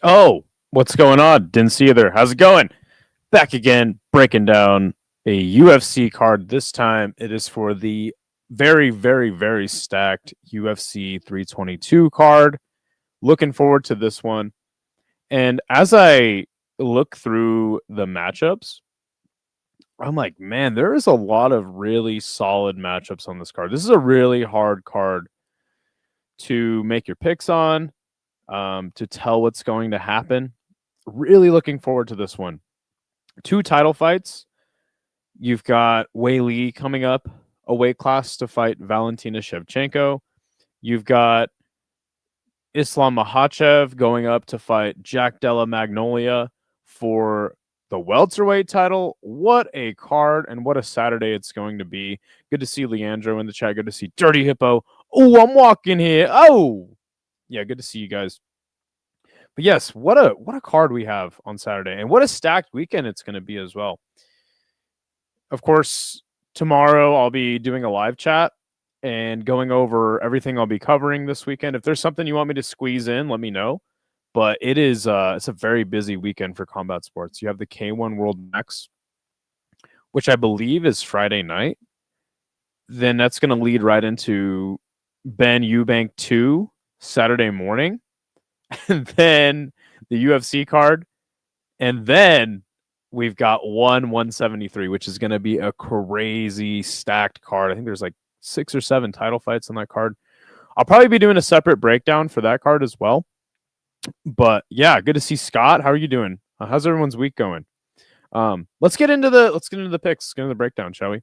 Oh, what's going on? Didn't see you there. How's it going? Back again, breaking down a UFC card. This time it is for the very, very, very stacked UFC 322 card. Looking forward to this one. And as I look through the matchups, I'm like, man, there is a lot of really solid matchups on this card. This is a really hard card to make your picks on, to tell what's going to happen. Really looking forward to this one. Two title fights. You've got Wei Li coming up, a weight class to fight Valentina Shevchenko. You've got Islam Makhachev going up to fight Jack Della Magnolia for the welterweight title. What a card and what a Saturday it's going to be. Good to see Leandro in the chat. Good to see Dirty Hippo. Oh, I'm walking here. Oh, yeah, good to see you guys. But yes, what a card we have on Saturday, and what a stacked weekend it's going to be as well. Of course, tomorrow I'll be doing a live chat and going over everything I'll be covering this weekend. If there's something you want me to squeeze in, let me know. But it is it's a very busy weekend for combat sports. You have the K1 World Max, which I believe is Friday night. Then that's going to lead right into Ben Eubank 2 Saturday morning. And then the UFC card. And then we've got 173, which is going to be a crazy stacked card. I think there's like 6 or 7 title fights on that card. I'll probably be doing a separate breakdown for that card as well. But yeah, good to see Scott. How are you doing? How's everyone's week going? Let's get into the picks. Let's get into the breakdown, shall we?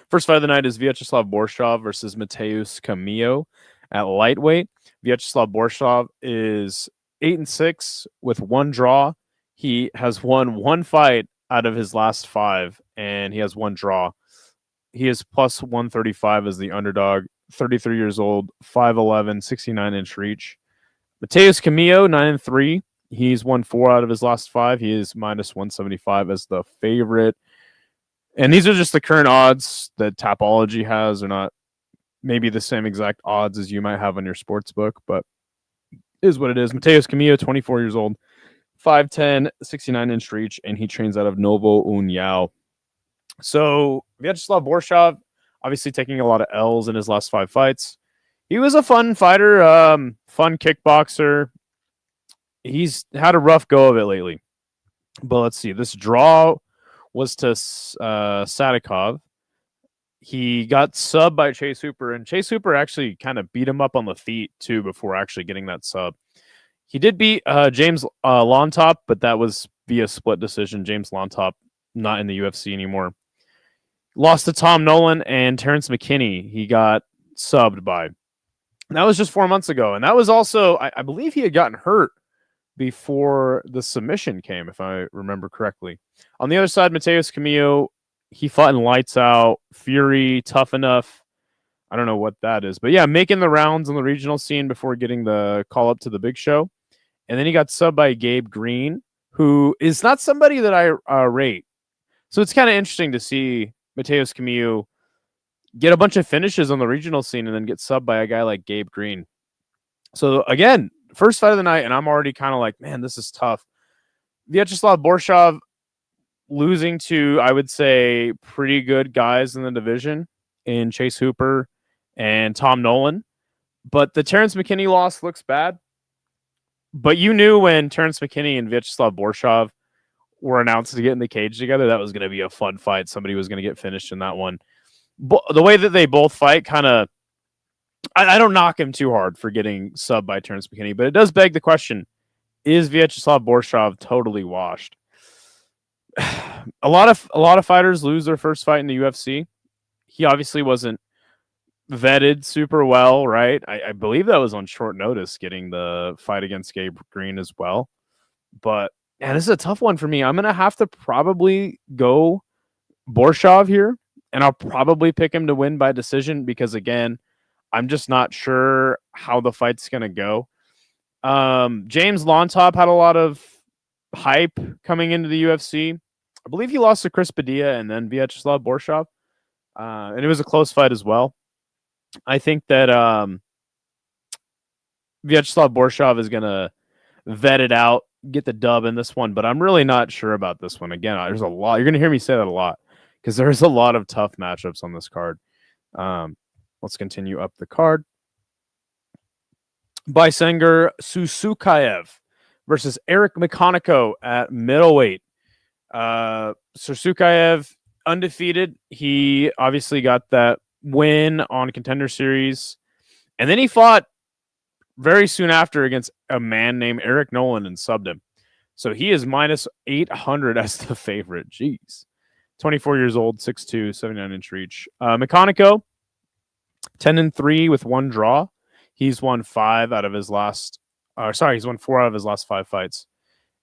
First fight of the night is Vyacheslav Borshov versus Mateus Camillo at lightweight. Vyacheslav Borshov is 8-6 with 1 draw. He has won 1 fight out of his last 5, and he has 1 draw. He is plus 135 as the underdog, 33 years old, 5'11", 69-inch reach. Mateus Camillo, 9-3. He's won 4 out of his last 5. He is minus 175 as the favorite. And these are just the current odds that Tapology has. They're not maybe the same exact odds as you might have on your sports book, but it is what it is. Mateus Camillo, 24 years old, 5'10", 69-inch reach, and he trains out of Novo União. So Vyacheslav Borshov, obviously taking a lot of L's in his last 5 fights. He was a fun fighter, fun kickboxer. He's had a rough go of it lately. But let's see. This draw was to Sadikov. He got subbed by Chase Hooper, and Chase Hooper actually kind of beat him up on the feet, too, before actually getting that sub. He did beat James Lontop, but that was via split decision. James Lontop not in the UFC anymore. Lost to Tom Nolan and Terrence McKinney. He got subbed by. And that was just 4 months ago. And that was also, I believe he had gotten hurt before the submission came, if I remember correctly. On the other side, Mateus Camillo, he fought in Lights Out, Fury, Tough Enough. I don't know what that is. But yeah, making the rounds on the regional scene before getting the call up to the big show. And then he got subbed by Gabe Green, who is not somebody that I rate. So it's kind of interesting to see Mateus Camillo get a bunch of finishes on the regional scene and then get subbed by a guy like Gabe Green. So again, first fight of the night, and I'm already kind of like, man, this is tough. Vyacheslav Borshov losing to, I would say, pretty good guys in the division in Chase Hooper and Tom Nolan. But the Terrence McKinney loss looks bad. But you knew when Terrence McKinney and Vyacheslav Borshov were announced to get in the cage together, that was going to be a fun fight. Somebody was going to get finished in that one. The way that they both fight kind of, I don't knock him too hard for getting subbed by Terrence McKinney, but it does beg the question, is Vyacheslav Borshov totally washed? A lot of fighters lose their first fight in the UFC. He obviously wasn't vetted super well, right? I believe that was on short notice, getting the fight against Gabe Green as well. But man, this is a tough one for me. I'm going to have to probably go Borshov here, and I'll probably pick him to win by decision because, again, I'm just not sure how the fight's going to go. James Lontop had a lot of hype coming into the UFC. I believe he lost to Chris Padilla and then Vyacheslav Borshov. And it was a close fight as well. I think that Vyacheslav Borshov is going to vet it out, get the dub in this one, but I'm really not sure about this one. Again, there's a lot. You're going to hear me say that a lot because there's a lot of tough matchups on this card. Let's continue up the card. Bysenger Susukaev versus Eric Mekonico at middleweight. Susukaev undefeated. He obviously got that win on Contender Series, and then he fought very soon after against a man named Eric Nolan and subbed him. So he is minus 800 as the favorite. Jeez. 24 years old, 6'2", 79-inch reach. Mekonico, 10-3 with one draw. He's won 4 out of his last 5 fights.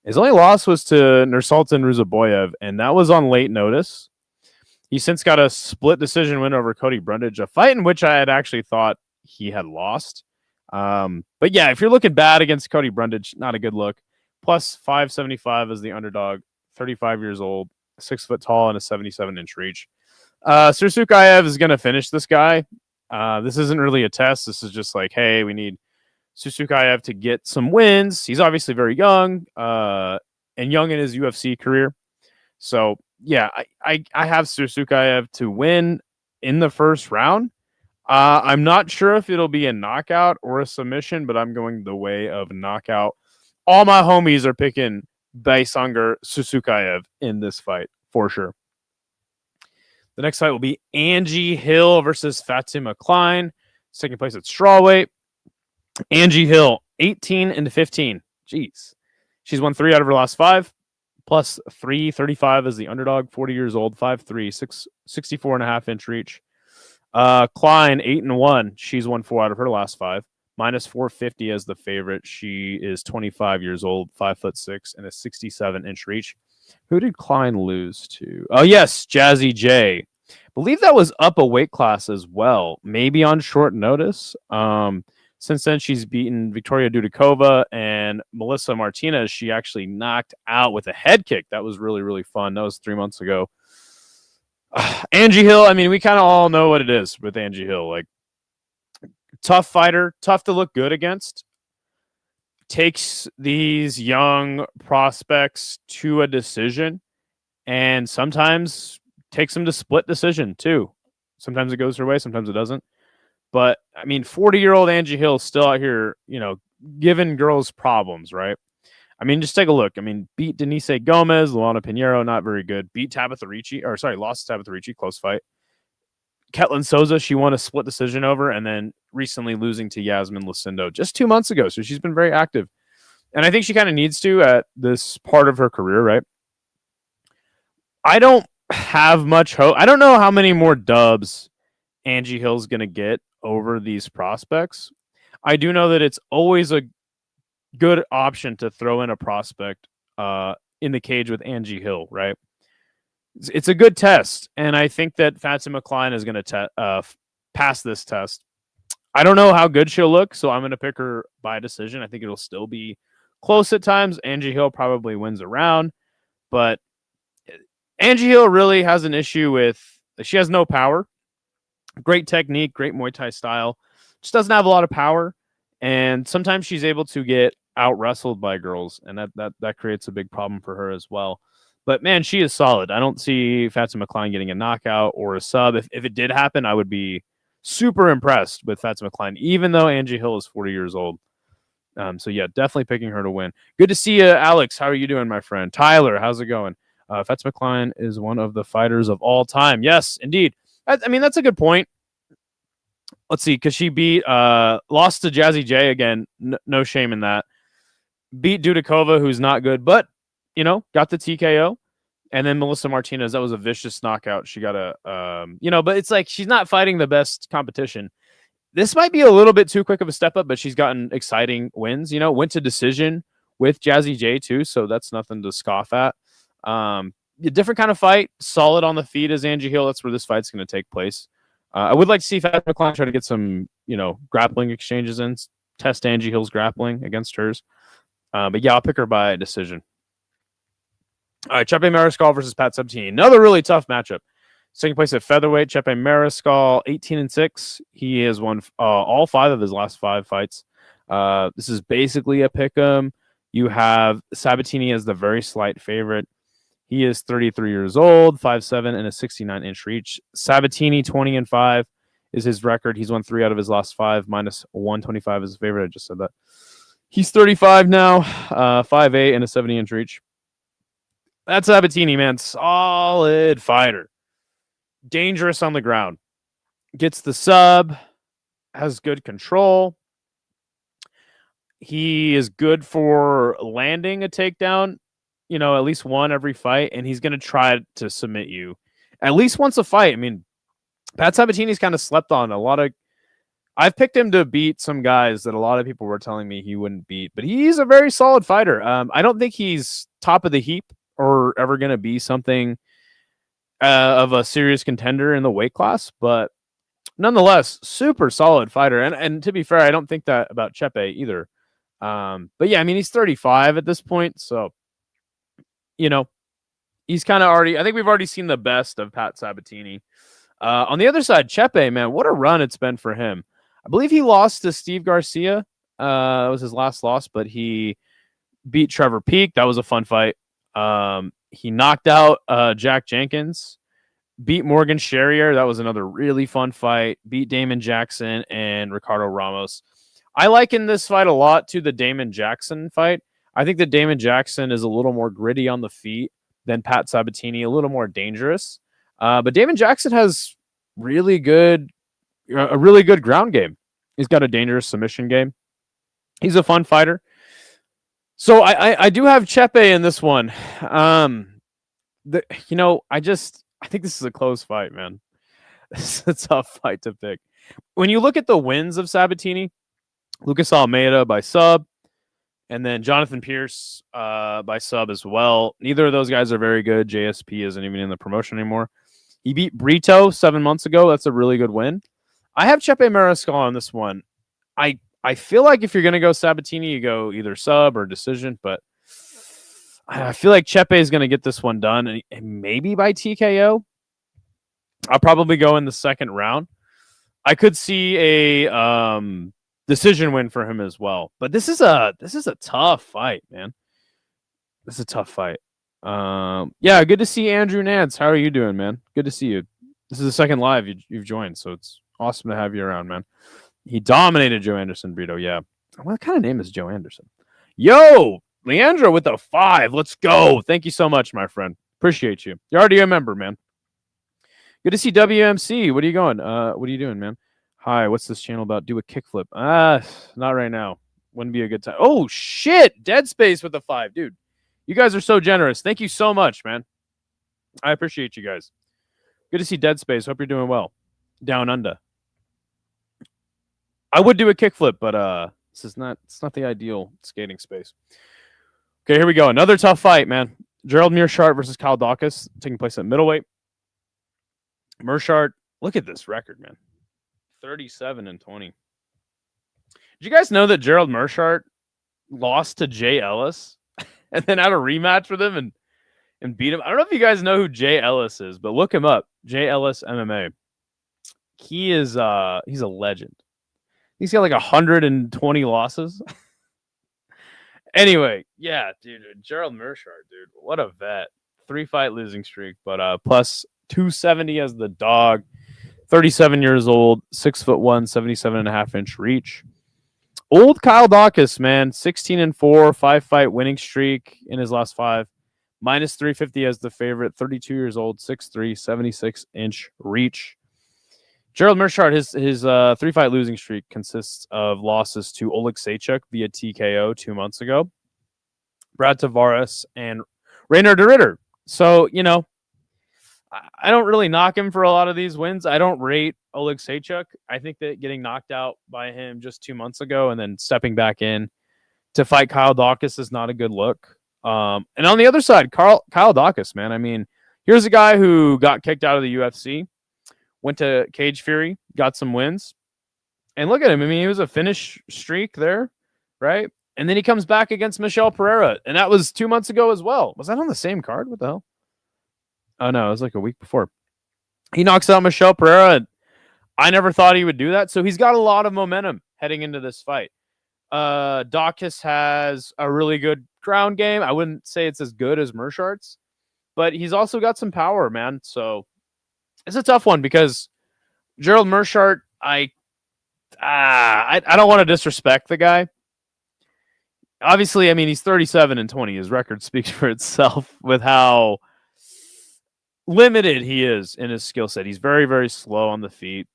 His only loss was to Nursultan Ruzaboyev, and that was on late notice. He since got a split decision win over Cody Brundage, a fight in which I had actually thought he had lost. But yeah, if you're looking bad against Cody Brundage, not a good look. Plus 575 as the underdog, 35 years old, 6 foot tall, and a 77-inch reach. Susukaev is going to finish this guy. This isn't really a test. This is just like, hey, we need Susukaev to get some wins. He's obviously very young, and young in his UFC career. So yeah, I have Susukaev to win in the first round. I'm not sure if it'll be a knockout or a submission, but I'm going the way of knockout. All my homies are picking Bysenger Susukaev in this fight for sure. The next fight will be Angie Hill versus Fatima Klein. It's taking place at strawweight. Angie Hill, 18-15. Jeez. She's won 3 out of her last 5. Plus 335 as the underdog, 40 years old, 5'3", 64.5-inch reach. Klein, 8-1. She's won 4 out of her last 5. Minus 450 as the favorite. She is 25 years old, 5'6", and a 67-inch reach. Who did Klein lose to? Oh, yes, Jazzy J. Believe that was up a weight class as well, maybe on short notice. Since then, she's beaten Victoria Dudikova and Melissa Martinez. She actually knocked out with a head kick. That was really, really fun. That was 3 months ago. Angie Hill, I mean, we kind of all know what it is with Angie Hill. Like, tough fighter, tough to look good against. Takes these young prospects to a decision and sometimes takes them to split decision too. Sometimes it goes her way, sometimes it doesn't. But I mean, 40-year-old Angie Hill is still out here, giving girls problems, right? I mean, just take a look. I mean, beat Denise Gomez, Luana Pinheiro, not very good. Beat Tabitha Ricci, lost to Tabitha Ricci, close fight. Ketlin Souza, she won a split decision over, and then recently losing to Yasmin Lucindo just 2 months ago. So she's been very active. And I think she kind of needs to at this part of her career, right? I don't have much hope. I don't know how many more dubs Angie Hill's going to get over these prospects. I do know that it's always a good option to throw in a prospect in the cage with Angie Hill, right? It's a good test, and I think that Fatima Klein is going to pass this test. I don't know how good she'll look, so I'm going to pick her by decision. I think it'll still be close at times. Angie Hill probably wins a round, but Angie Hill really has an issue with she has no power. Great technique, great Muay Thai style. Just doesn't have a lot of power, and sometimes she's able to get out wrestled by girls, and that creates a big problem for her as well. But man, she is solid. I don't see Fatima Klein getting a knockout or a sub. If it did happen, I would be super impressed with Fatima Klein, even though Angie Hill is 40 years old. So yeah, definitely picking her to win. Good to see you, Alex. How are you doing, my friend? Tyler, how's it going? Fatima Klein is one of the fighters of all time. Yes, indeed. I mean, that's a good point. Let's see, because she lost to Jazzy J again. No shame in that. Beat Dudikova, who's not good, but got the TKO. And then Melissa Martinez, that was a vicious knockout. She got but it's like she's not fighting the best competition. This might be a little bit too quick of a step up, but she's gotten exciting wins. Went to decision with Jazzy J too, so that's nothing to scoff at. A different kind of fight, solid on the feet as Angie Hill. That's where this fight's going to take place. I would like to see Fatima Klein try to get some, grappling exchanges in, test Angie Hill's grappling against hers. But yeah, I'll pick her by decision. All right, Chepe Mariscal versus Pat Sabatini. Another really tough matchup. It's taking place at featherweight. Chepe Mariscal, 18-6. He has won all 5 of his last 5 fights. This is basically a pick 'em. You have Sabatini as the very slight favorite. He is 33 years old, 5'7", and a 69-inch reach. Sabatini, 20-5 is his record. He's won 3 out of his last 5, minus 125 is his favorite. I just said that. He's 35 now, 5'8", and a 70-inch reach. That's Sabatini, man. Solid fighter. Dangerous on the ground. Gets the sub, has good control. He is good for landing a takedown, at least one every fight, and he's going to try to submit you at least once a fight. I mean, Pat Sabatini's kind of slept on a lot of. I've picked him to beat some guys that a lot of people were telling me he wouldn't beat, but he's a very solid fighter. I don't think he's top of the heap or ever going to be something of a serious contender in the weight class, but nonetheless, super solid fighter. And to be fair, I don't think that about Chepe either. But yeah, I mean, he's 35 at this point, so he's kind of already. I think we've already seen the best of Pat Sabatini. On the other side, Chepe, man, what a run it's been for him. I believe he lost to Steve Garcia. That was his last loss, but he beat Trevor Peek. That was a fun fight. He knocked out Jack Jenkins, beat Morgan Sherrier. That was another really fun fight. Beat Damon Jackson and Ricardo Ramos. I liken this fight a lot to the Damon Jackson fight. I think that Damon Jackson is a little more gritty on the feet than Pat Sabatini, a little more dangerous. But Damon Jackson has a really good ground game. He's got a dangerous submission game. He's a fun fighter. So I do have Chepe in this one. I think this is a close fight, man. This is a tough fight to pick. When you look at the wins of Sabatini, Lucas Almeida by sub, and then Jonathan Pierce by sub as well. Neither of those guys are very good. JSP isn't even in the promotion anymore. He beat Brito 7 months ago. That's a really good win. I have Chepe Mariscal on this one. I feel like if you're going to go Sabatini, you go either sub or decision, but I feel like Chepe is going to get this one done, and maybe by TKO. I'll probably go in the second round. I could see a decision win for him as well. But this is a tough fight, man. This is a tough fight. Yeah, good to see Andrew Nance. How are you doing, man? Good to see you. This is the second live you've joined, so it's awesome to have you around, man. He dominated Joe Anderson Brito, yeah. What kind of name is Joe Anderson? Yo, Leandro with the 5. Let's go. Thank you so much, my friend. Appreciate you. You're already a member, man. Good to see WMC. What are you going? What are you doing, man? Hi, what's this channel about? Do a kickflip. Not right now. Wouldn't be a good time. Oh, shit. Dead Space with the 5. Dude, you guys are so generous. Thank you so much, man. I appreciate you guys. Good to see Dead Space. Hope you're doing well. Down under. I would do a kickflip, but it's not the ideal skating space. Okay, here we go. Another tough fight, man. Gerald Meerschaert versus Kyle Dawkins taking place at middleweight. Meerschaert, look at this record, man. 37-20. Did you guys know that Gerald Meerschaert lost to Jay Ellis and then had a rematch with him and beat him? I don't know if you guys know who Jay Ellis is, but look him up. Jay Ellis MMA. He is he's a legend. He's got like 120 losses. Anyway, yeah, dude, Gerald Meerschaert, dude, what a vet. 3-fight losing streak, but plus 270 as the dog. 37 years old, 6'1", 77.5-inch reach. Old Kyle Dawkins, man, 16-4, 5-fight winning streak in his last 5. Minus 350 as the favorite, 32 years old, 6'3", 76-inch reach. Gerald Meerschaert, his 3-fight losing streak consists of losses to Oleg Sachuk via TKO 2 months ago, Brad Tavares, and Rainer de Ritter. So, I don't really knock him for a lot of these wins. I don't rate Oleg Sachuk. I think that getting knocked out by him just 2 months ago and then stepping back in to fight Kyle Dawkins is not a good look. And on the other side, Kyle Dawkins, man. I mean, here's a guy who got kicked out of the UFC. Went to Cage Fury, got some wins. And look at him. I mean, he was a finish streak there, right? And then he comes back against Michel Pereira. And that was 2 months ago as well. Was that on the same card? What the hell? Oh, no. It was like a week before. He knocks out Michel Pereira. I never thought he would do that. So he's got a lot of momentum heading into this fight. Dawkins has a really good ground game. I wouldn't say it's as good as Mearshardt's, but he's also got some power, man. So it's a tough one because Gerald Mearshart, I don't want to disrespect the guy. Obviously, I mean, he's 37-20. His record speaks for itself with how limited he is in his skill set. He's very, very slow on the feet.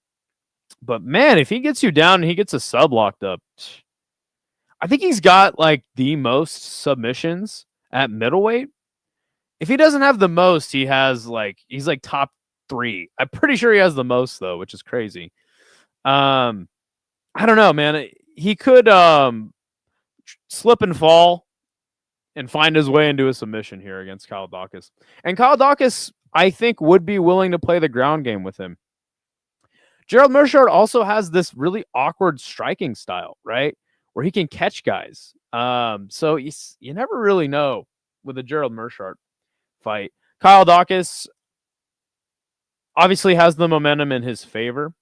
But man, if he gets you down and he gets a sub locked up, I think he's got like the most submissions at middleweight. If he doesn't have the most, he's like top 3. I'm pretty sure he has the most though, which is crazy. I don't know, man. He could slip and fall and find his way into a submission here against Kyle Dawkins. And Kyle Dawkins, I think, would be willing to play the ground game with him. Gerald Mearshart also has this really awkward striking style, right? Where he can catch guys. So you never really know with a Gerald Mearshart fight. Kyle Dawkins obviously has the momentum in his favor.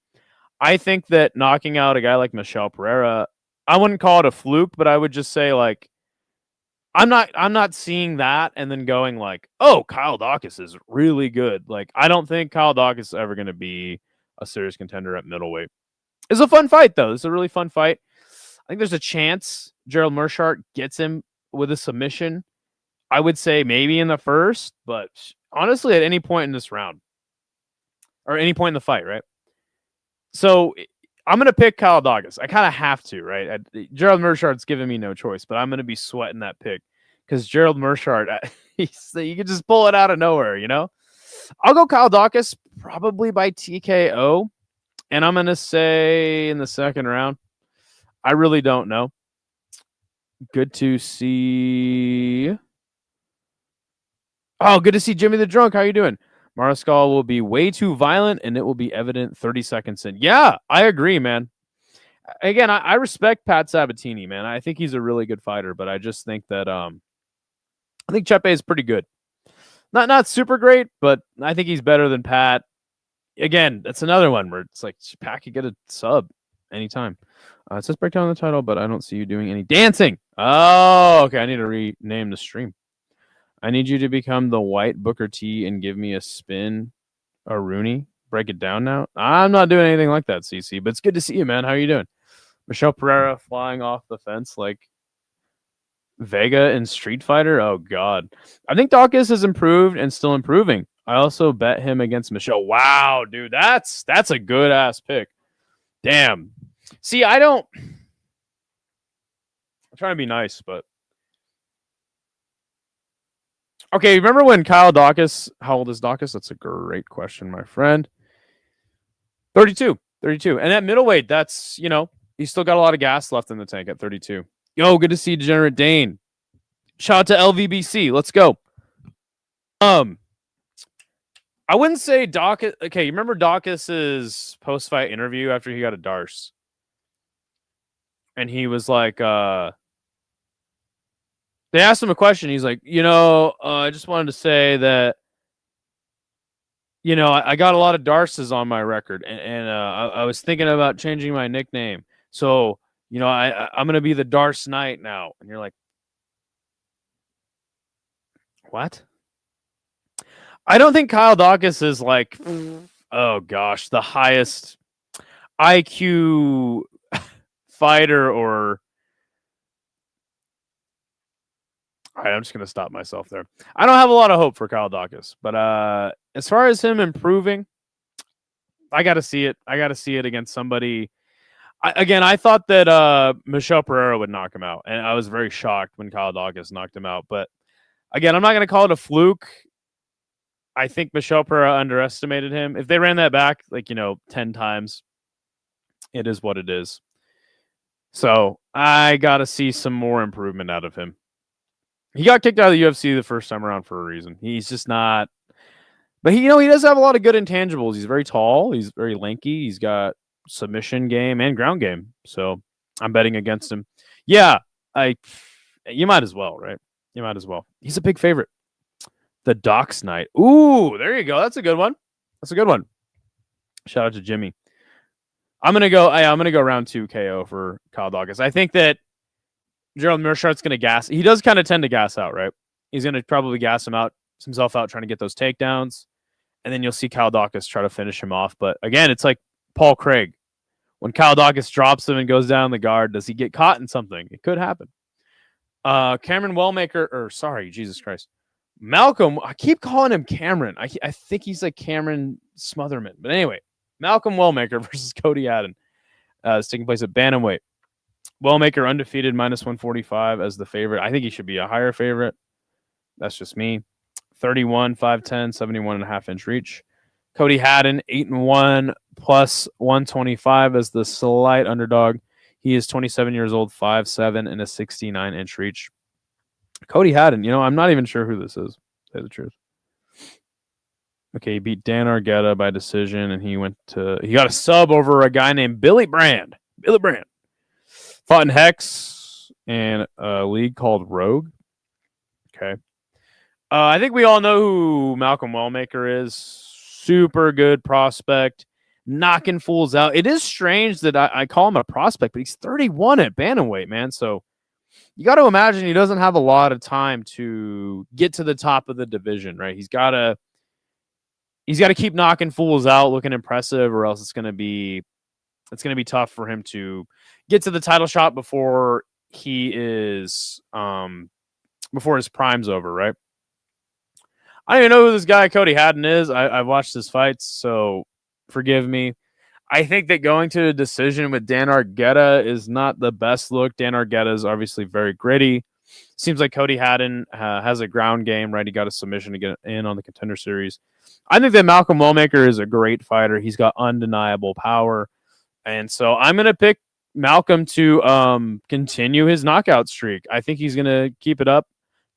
I think that knocking out a guy like Michel Pereira, I wouldn't call it a fluke, but I would just say like I'm not seeing that and then going like, oh, Kyle Dawkins is really good. Like I don't think Kyle Dawkins is ever going to be a serious contender at middleweight. It's a fun fight though. It's a really fun fight. I think there's a chance Gerald Mearshart gets him with a submission. I would say maybe in the first, but honestly, at any point in this round or any point in the fight, right? So I'm going to pick Kyle Dawkins. I kind of have to, right? Gerald Mearshart's giving me no choice, but I'm going to be sweating that pick because Gerald Mearshart, you can just pull it out of nowhere, you know? I'll go Kyle Dawkins probably by TKO, and I'm going to say in the second round. I really don't know. Good to see. Oh, good to see Jimmy the Drunk. How you doing? Mariscal will be way too violent, and it will be evident 30 seconds in. Yeah, I agree, man. Again, I respect Pat Sabatini, man. I think he's a really good fighter, but I just think that I think Chepe is pretty good. Not super great, but I think he's better than Pat. Again, that's another one where it's like Pat could get a sub anytime. It says breakdown the title, but I don't see you doing any dancing. Oh, okay. I need to rename the stream. I need you to become the white Booker T and give me a spin, a Rooney. Break it down now. I'm not doing anything like that, CC, but it's good to see you, man. How are you doing? Michel Pereira flying off the fence like Vega in Street Fighter. Oh, God. I think Dawkins has improved and still improving. I also bet him against Michel. Wow, dude. That's a good-ass pick. Damn. See, I'm trying to be nice, but okay, remember when Kyle Dawkins, how old is Dawkins? That's a great question, my friend. 32. And at middleweight, that's, he's still got a lot of gas left in the tank at 32. Yo, good to see Degenerate Dane. Shout out to LVBC. Let's go. I wouldn't say Dawkins. Okay, you remember Dawkins' post-fight interview after he got a Darce? And he was like, they asked him a question. He's like, I just wanted to say that, I got a lot of Darces on my record, and I was thinking about changing my nickname. So, I'm going to be the Darce Knight now. And you're like, what? I don't think Kyle Dawkins is like, oh gosh, the highest IQ fighter or... All right, I'm just going to stop myself there. I don't have a lot of hope for Kyle Dawkins, but as far as him improving, I got to see it. I got to see it against somebody. I thought that Michel Pereira would knock him out, and I was very shocked when Kyle Dawkins knocked him out. But again, I'm not going to call it a fluke. I think Michel Pereira underestimated him. If they ran that back, 10 times, it is what it is. So I got to see some more improvement out of him. He got kicked out of the UFC the first time around for a reason. He's just not. But he does have a lot of good intangibles. He's very tall. He's very lanky. He's got submission game and ground game. So I'm betting against him. Yeah, you might as well, right? You might as well. He's a big favorite. The Docs Knight. Ooh, there you go. That's a good one. Shout out to Jimmy. I'm gonna go round 2 KO for Kyle Dawkins. I think that Gerald Meerschaert's going to gas. He does kind of tend to gas out, right? He's going to probably gas himself out trying to get those takedowns. And then you'll see Kyle Dawkins try to finish him off. But again, it's like Paul Craig. When Kyle Dawkins drops him and goes down the guard, does he get caught in something? It could happen. Cameron Jesus Christ. Malcolm, I keep calling him Cameron. I think he's like Cameron Smotherman. But anyway, Malcolm Wellmaker versus Cody Haddon is taking place at bantamweight. Wellmaker undefeated, minus 145 as the favorite. I think he should be a higher favorite. That's just me. 31, 5'10", 71.5-inch reach. Cody Haddon, 8-1, plus 125 as the slight underdog. He is 27 years old, 5'7", and a 69-inch reach. Cody Haddon, I'm not even sure who this is, to say the truth. Okay, he beat Dan Argueta by decision, and he got a sub over a guy named Billy Brand. Billy Brand. Fought in Hex and a league called Rogue. Okay. I think we all know who Malcolm Wellmaker is. Super good prospect. Knocking fools out. It is strange that I call him a prospect, but he's 31 at bantamweight, man. So you got to imagine he doesn't have a lot of time to get to the top of the division, right? He's got to keep knocking fools out, looking impressive, or else it's going to be tough for him to get to the title shot before his prime's over, right? I don't even know who this guy Cody Haddon is. I've watched his fights, so forgive me. I think that going to a decision with Dan Argueta is not the best look. Dan Argueta is obviously very gritty. Seems like Cody Haddon has a ground game, right? He got a submission to get in on the Contender Series. I think that Malcolm Wellmaker is a great fighter. He's got undeniable power. And so I'm going to pick Malcolm to continue his knockout streak. I think he's going to keep it up.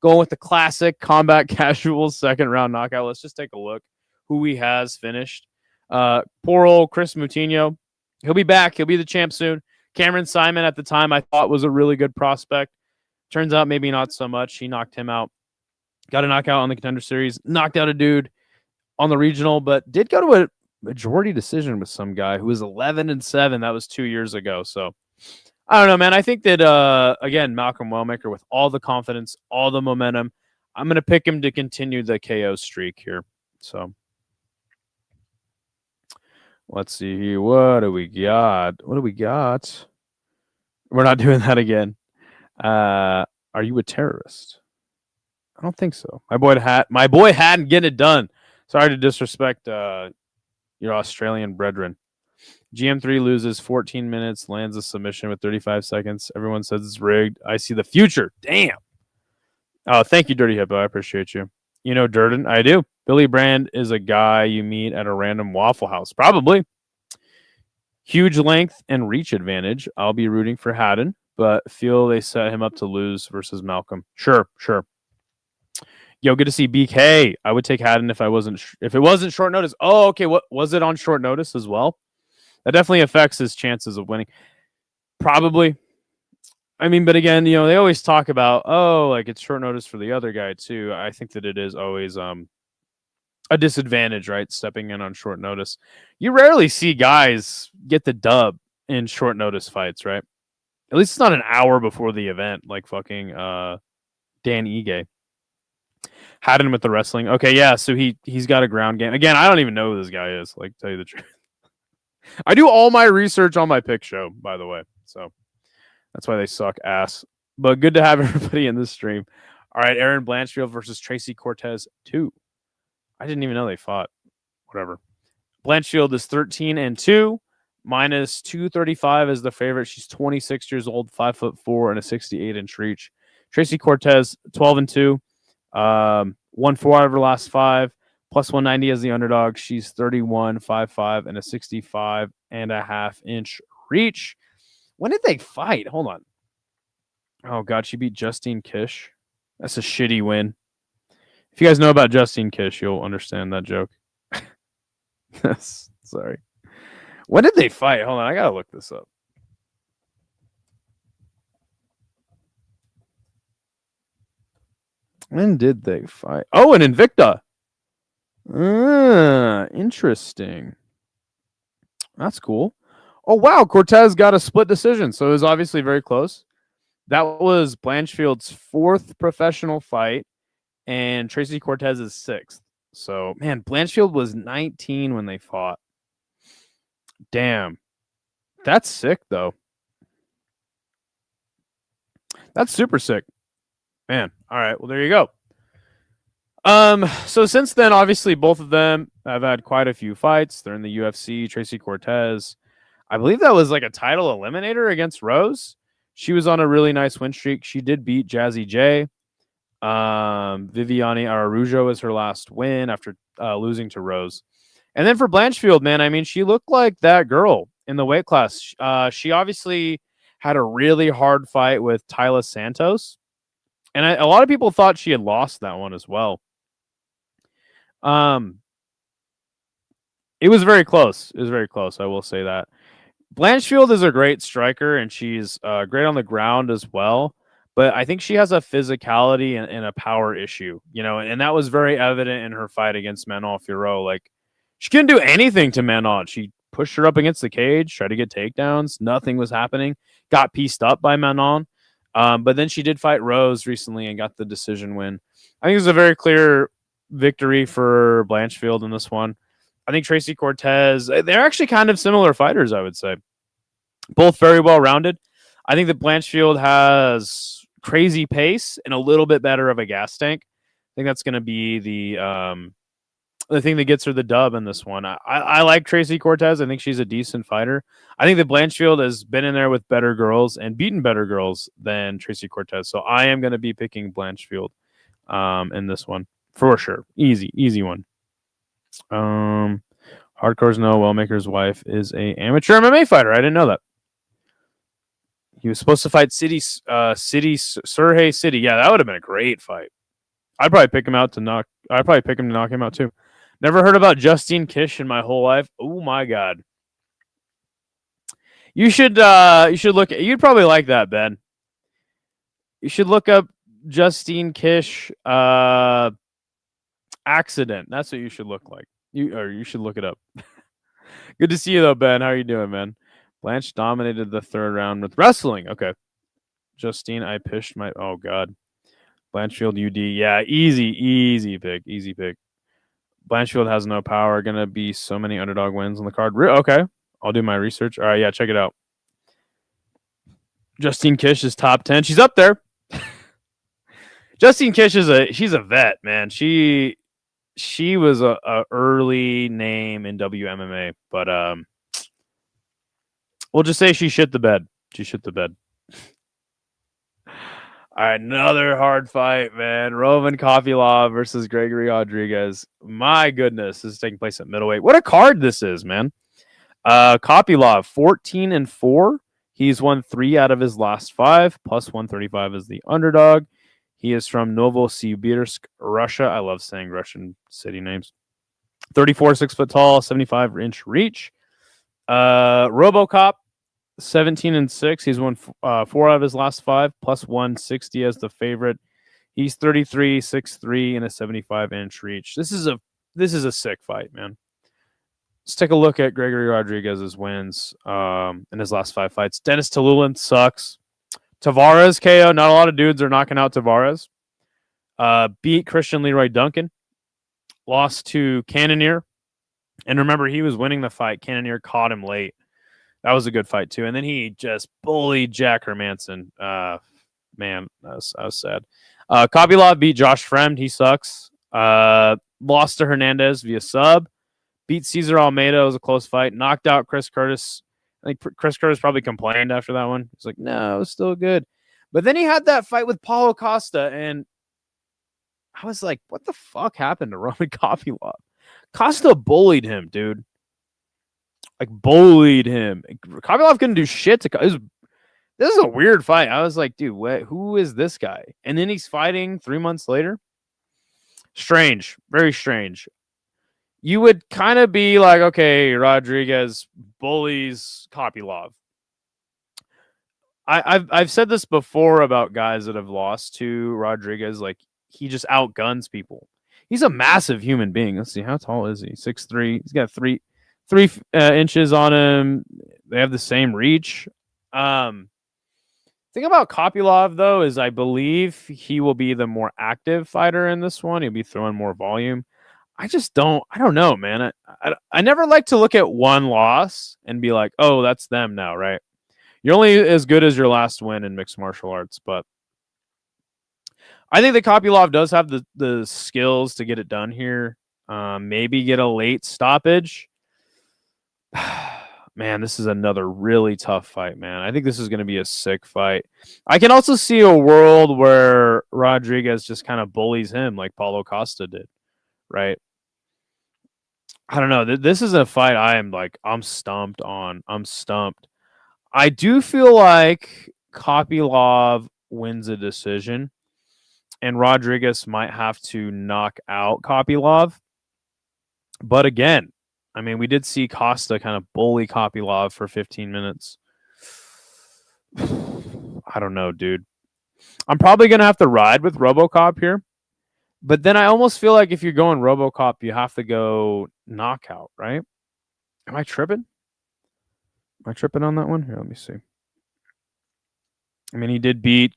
Going with the classic combat casual second-round knockout. Let's just take a look who he has finished. Poor old Chris Moutinho. He'll be back. He'll be the champ soon. Cameron Simon at the time I thought was a really good prospect. Turns out maybe not so much. He knocked him out. Got a knockout on the Contender Series. Knocked out a dude on the regional, but did go to a majority decision with some guy who was 11-7. That was 2 years ago. So I don't know, man. I think that, again, Malcolm Wellmaker with all the confidence, all the momentum, I'm going to pick him to continue the KO streak here. So let's see here. What do we got? We're not doing that again. Are you a terrorist? I don't think so. My boy hadn't getting it done. Sorry to disrespect your Australian brethren. GM3 loses 14 minutes, lands a submission with 35 seconds. Everyone says it's rigged. I see the future. Damn. Oh, thank you, Dirty Hippo. I appreciate you. You know Durden? I do. Billy Brand is a guy you meet at a random Waffle House. Probably. Huge length and reach advantage. I'll be rooting for Haddon, but feel they set him up to lose versus Malcolm. Sure. Yo, good to see BK. I would take Haddon if it wasn't short notice. Oh, okay. What was it on short notice as well? That definitely affects his chances of winning. Probably. I mean, but again, they always talk about, like it's short notice for the other guy too. I think that it is always a disadvantage, right? Stepping in on short notice. You rarely see guys get the dub in short notice fights, right? At least it's not an hour before the event, like fucking Dan Ige. Haddon with the wrestling. Okay, yeah, so he's got a ground game. Again, I don't even know who this guy is, like, tell you the truth. I do all my research on my pick show, by the way. So that's why they suck ass. But good to have everybody in this stream. All right, Aaron Blanchfield versus Tracy Cortez 2. I didn't even know they fought. Whatever. Blanchfield is 13-2, minus 235 as the favorite. She's 26 years old, 5'4", and a 68-inch reach. Tracy Cortez 12-2, won 4 out of her last 5. Plus 190 as the underdog. She's 31, 5'5", and a 65.5-inch reach. When did they fight? Hold on. Oh, God, she beat Justine Kish. That's a shitty win. If you guys know about Justine Kish, you'll understand that joke. Sorry. When did they fight? Hold on, I got to look this up. When did they fight? Oh, in Invicta. Interesting. That's cool. Oh, wow. Cortez got a split decision, so it was obviously very close. That was Blanchfield's 4th professional fight, and Tracy Cortez's 6th. So, man, Blanchfield was 19 when they fought. Damn. That's sick, though. That's super sick. Man. All right. Well, there you go. So since then, obviously, both of them have had quite a few fights. They're in the UFC. Tracy Cortez, I believe that was like a title eliminator against Rose. She was on a really nice win streak. She did beat Jazzy J. Viviane Araújo is her last win after losing to Rose. And then for Blanchfield, man, I mean, she looked like that girl in the weight class. She obviously had a really hard fight with Tyla Santos. And a lot of people thought she had lost that one as well. It was very close. It was very close. I will say that. Blanchfield is a great striker, and she's great on the ground as well. But I think she has a physicality and a power issue, you know, and that was very evident in her fight against Manon Fiorot. Like, she couldn't do anything to Manon. She pushed her up against the cage, tried to get takedowns. Nothing was happening. Got pieced up by Manon. But then she did fight Rose recently and got the decision win. I think it was a very clear victory for Blanchfield in this one. I think Tracy Cortez, they're actually kind of similar fighters, I would say. Both very well-rounded. I think that Blanchfield has crazy pace and a little bit better of a gas tank. I think that's going to be the thing that gets her the dub in this one. I like Tracy Cortez. I think she's a decent fighter. I think that Blanchfield has been in there with better girls and beaten better girls than Tracy Cortez. So I am going to be picking Blanchfield in this one for sure. Easy one. Hardcore's no. Wellmaker's wife is a amateur MMA fighter. I didn't know that. He was supposed to fight Sergey City. Yeah, that would have been a great fight. I'd probably pick him to knock him out too. Never heard about Justine Kish in my whole life. Oh my god. You should look. You'd probably like that, Ben. You should look up Justine Kish accident. That's what you should look like. You should look it up. Good to see you though, Ben. How are you doing, man? Blanche dominated the 3rd round with wrestling. Okay. Justine, I pished my. Oh god. Blanchfield UD. Yeah, easy pick. Blanchfield has no power. Gonna be so many underdog wins on the card. Okay. I'll do my research. All right, yeah, check it out. Justine Kish is top 10. She's up there. Justine Kish she's a vet, man. She was a early name in WMMA, but we'll just say she shit the bed. All right, another hard fight, man. Roman Kopylov versus Gregory Rodriguez. My goodness, this is taking place at middleweight. What a card this is, man. Kopylov, 14-4. He's won 3 out of his last 5, plus 135 as the underdog. He is from Novosibirsk, Russia. I love saying Russian city names. 34, 6 foot tall, 75-inch reach. RoboCop, 17-6. He's won 4 out of his last 5, plus 160 as the favorite. He's 33, 6'3", and a 75-inch reach. This is a sick fight, man. Let's take a look at Gregory Rodriguez's wins in his last 5 fights. Dennis Talulin sucks. Tavares KO. Not a lot of dudes are knocking out Tavares. Beat Christian Leroy Duncan. Lost to Cannonier. And remember, he was winning the fight. Cannonier caught him late. That was a good fight, too. And then he just bullied Jack Hermanson. Man, that was sad. Kopylov beat Josh Fremd. He sucks. Lost to Hernandez via sub. Beat Cesar Almeida. It was a close fight. Knocked out Chris Curtis. I think Chris Curtis probably complained after that one. He's like, no, it was still good. But then he had that fight with Paulo Costa, and I was like, what the fuck happened to Roman Kopylov? Costa bullied him, dude. Like, bullied him. Kopylov couldn't do shit to Costa. This is a weird fight. I was like, dude, who is this guy? And then he's fighting 3 months later. Strange. Very strange. You would kind of be like, okay, Rodriguez bullies Kopylov. I've said this before about guys that have lost to Rodriguez. Like, he just outguns people. He's a massive human being. Let's see, how tall is he? 6'3". He's got three inches on him. They have the same reach. Thing about Kopylov though is I believe he will be the more active fighter in this one. He'll be throwing more volume. I don't know, man. I never like to look at one loss and be like, oh, that's them now, right? You're only as good as your last win in mixed martial arts, but I think that Kopylov does have the skills to get it done here. Maybe get a late stoppage. Man, this is another really tough fight, man. I think this is going to be a sick fight. I can also see a world where Rodriguez just kind of bullies him like Paulo Costa did, right? I don't know. This is a fight I'm stumped on. I'm stumped. I do feel like Kopylov wins a decision, and Rodriguez might have to knock out Kopylov. But again, I mean, we did see Costa kind of bully Kopylov for 15 minutes. I don't know, dude. I'm probably going to have to ride with RoboCop here. But then I almost feel like if you're going RoboCop, you have to go knockout, right? Am I tripping? Am I tripping on that one? Here, let me see. I mean, he did beat.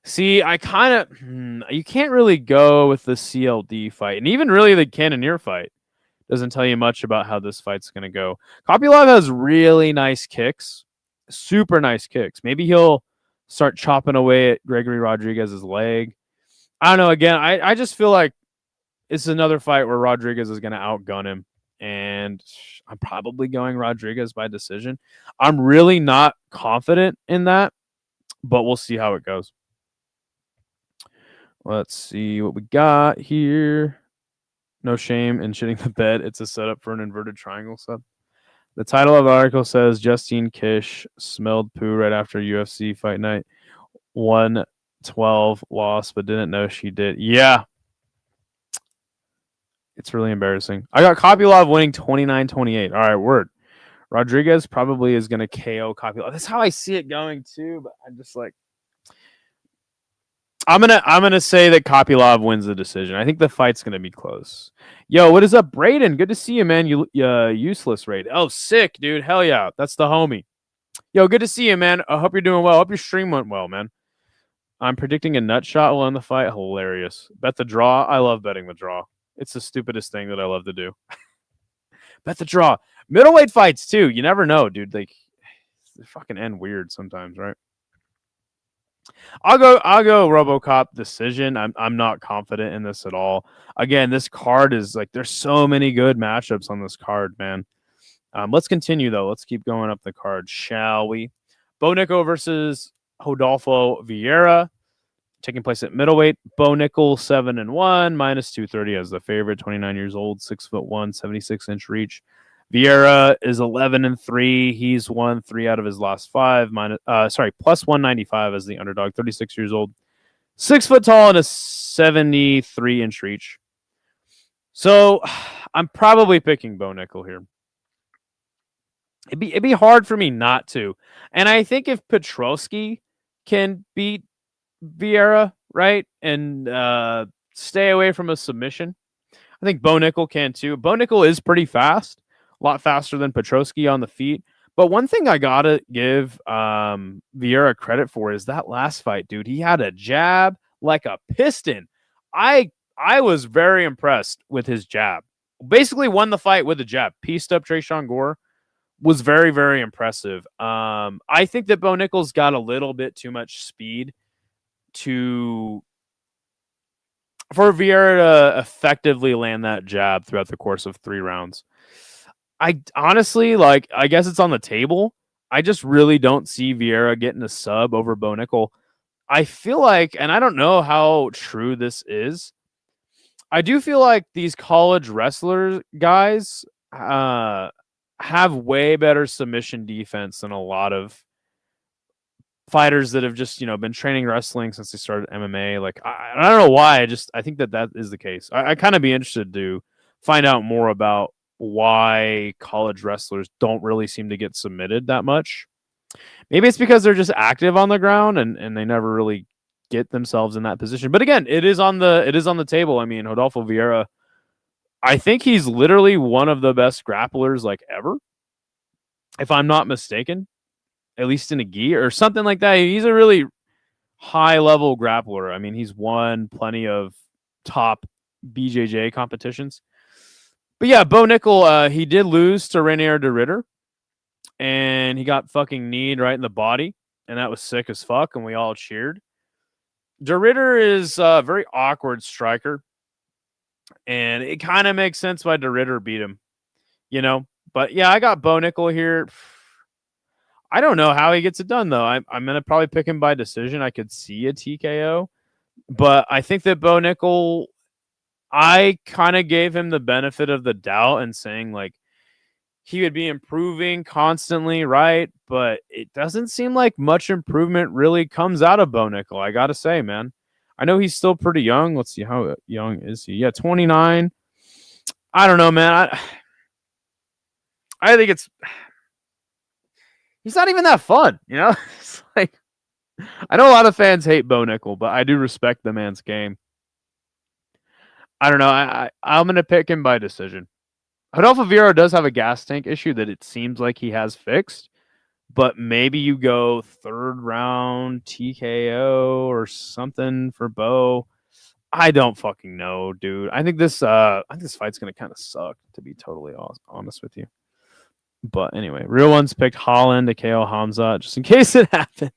See, I kind of you can't really go with the CLD fight, and even really the Cannoneer fight doesn't tell you much about how this fight's going to go. Kopylov has really nice kicks, super nice kicks. Maybe he'll start chopping away at Gregory Rodriguez's leg. I don't know. Again, I just feel like it's another fight where Rodriguez is going to outgun him, and I'm probably going Rodriguez by decision. I'm really not confident in that, but we'll see how it goes. Let's see what we got here. No shame in shitting the bed. It's a setup for an inverted triangle sub. The title of the article says Justine Kish smelled poo right after UFC fight night. 1-12 loss, but didn't know she did. Yeah. It's really embarrassing. I got Kopylov winning 29-28. All right, word. Rodriguez probably is going to KO Kopylov. That's how I see it going too, but I'm just like, I'm gonna say that Kopylov wins the decision. I think the fight's gonna be close. Yo, what is up, Braden? Good to see you, man. You useless raid. Oh, sick, dude. Hell yeah, that's the homie. Yo, good to see you, man. I hope you're doing well. I hope your stream went well, man. I'm predicting a nut shot will end the fight. Hilarious. Bet the draw. I love betting the draw. It's the stupidest thing that I love to do. Bet the draw. Middleweight fights too. You never know, dude. Like they fucking end weird sometimes, right? I'll go RoboCop decision. I'm not confident in this at all. Again, this card is like there's so many good matchups on this card, man. Let's continue though. Let's keep going up the card, shall we? Bo Nickel versus Rodolfo Vieira, taking place at middleweight. Bo Nickel 7-1, minus 230 as the favorite. 29 years old, 6'1", 76-inch reach. Vieira is 11-3. He's won 3 out of his last 5. Plus 195 as the underdog. 36 years old, 6 foot tall, and a 73-inch reach. So I'm probably picking Bo Nickel here. It'd be hard for me not to. And I think if Petrosky can beat Vieira, right, and stay away from a submission, I think Bo Nickel can too. Bo Nickel is pretty fast. A lot faster than Petrosky on the feet. But one thing I gotta give Vieira credit for is that last fight, dude. He had a jab like a piston. I was very impressed with his jab. Basically won the fight with a jab. Pieced up Tresean Gore. Was very, very impressive. I think that Bo Nickel's got a little bit too much speed for Vieira to effectively land that jab throughout the course of 3 rounds. I honestly, I guess it's on the table. I just really don't see Vieira getting a sub over Bo Nickel. I feel like, and I don't know how true this is, I do feel like these college wrestler guys have way better submission defense than a lot of fighters that have just, been training wrestling since they started MMA. Like, I don't know why. I think that is the case. I kind of be interested to find out more about why college wrestlers don't really seem to get submitted that much. Maybe it's because they're just active on the ground and they never really get themselves in that position. But again, it is on the table. I mean, Rodolfo Vieira, I think he's literally one of the best grapplers ever, if I'm not mistaken. at least in a gi or something like that. He's a really high level grappler. I mean, he's won plenty of top BJJ competitions. But yeah, Bo Nickel, he did lose to Rainier de Ritter, and he got fucking kneed right in the body, and that was sick as fuck, and we all cheered. De Ritter is a very awkward striker, and it kind of makes sense why De Ritter beat him, you know? But yeah, I got Bo Nickel here. I don't know how he gets it done, though. I'm going to probably pick him by decision. I could see a TKO, but I think that Bo Nickel, I kind of gave him the benefit of the doubt and saying, like, he would be improving constantly, right? But it doesn't seem like much improvement really comes out of Bo Nickel, I got to say, man. I know he's still pretty young. Let's see, how young is he? Yeah, 29. I don't know, man. I think he's not even that fun, you know? It's like, I know a lot of fans hate Bo Nickel, but I do respect the man's game. I don't know. I'm going to pick him by decision. Rodolfo Vieira does have a gas tank issue that it seems like he has fixed, but maybe you go third round TKO or something for Bo. I don't fucking know, dude. I think this fight's gonna kind of suck, to be totally honest with you. But anyway, real ones picked Holland to KO Hamza just in case it happened.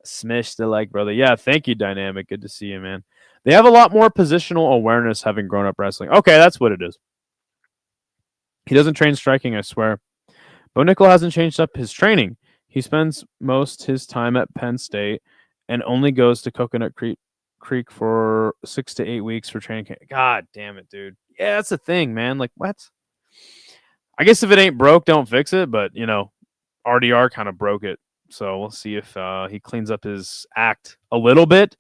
Smish the like, brother. Yeah, thank you, Dynamic. Good to see you, man. They have a lot more positional awareness having grown up wrestling. Okay, that's what it is. He doesn't train striking, I swear. Bo Nickel hasn't changed up his training. He spends most his time at Penn State and only goes to Coconut Creek for 6 to 8 weeks for training camp. God damn it, dude. Yeah, that's the thing, man. Like, what? I guess if it ain't broke, don't fix it. But, you know, RDR kind of broke it. So we'll see if he cleans up his act a little bit.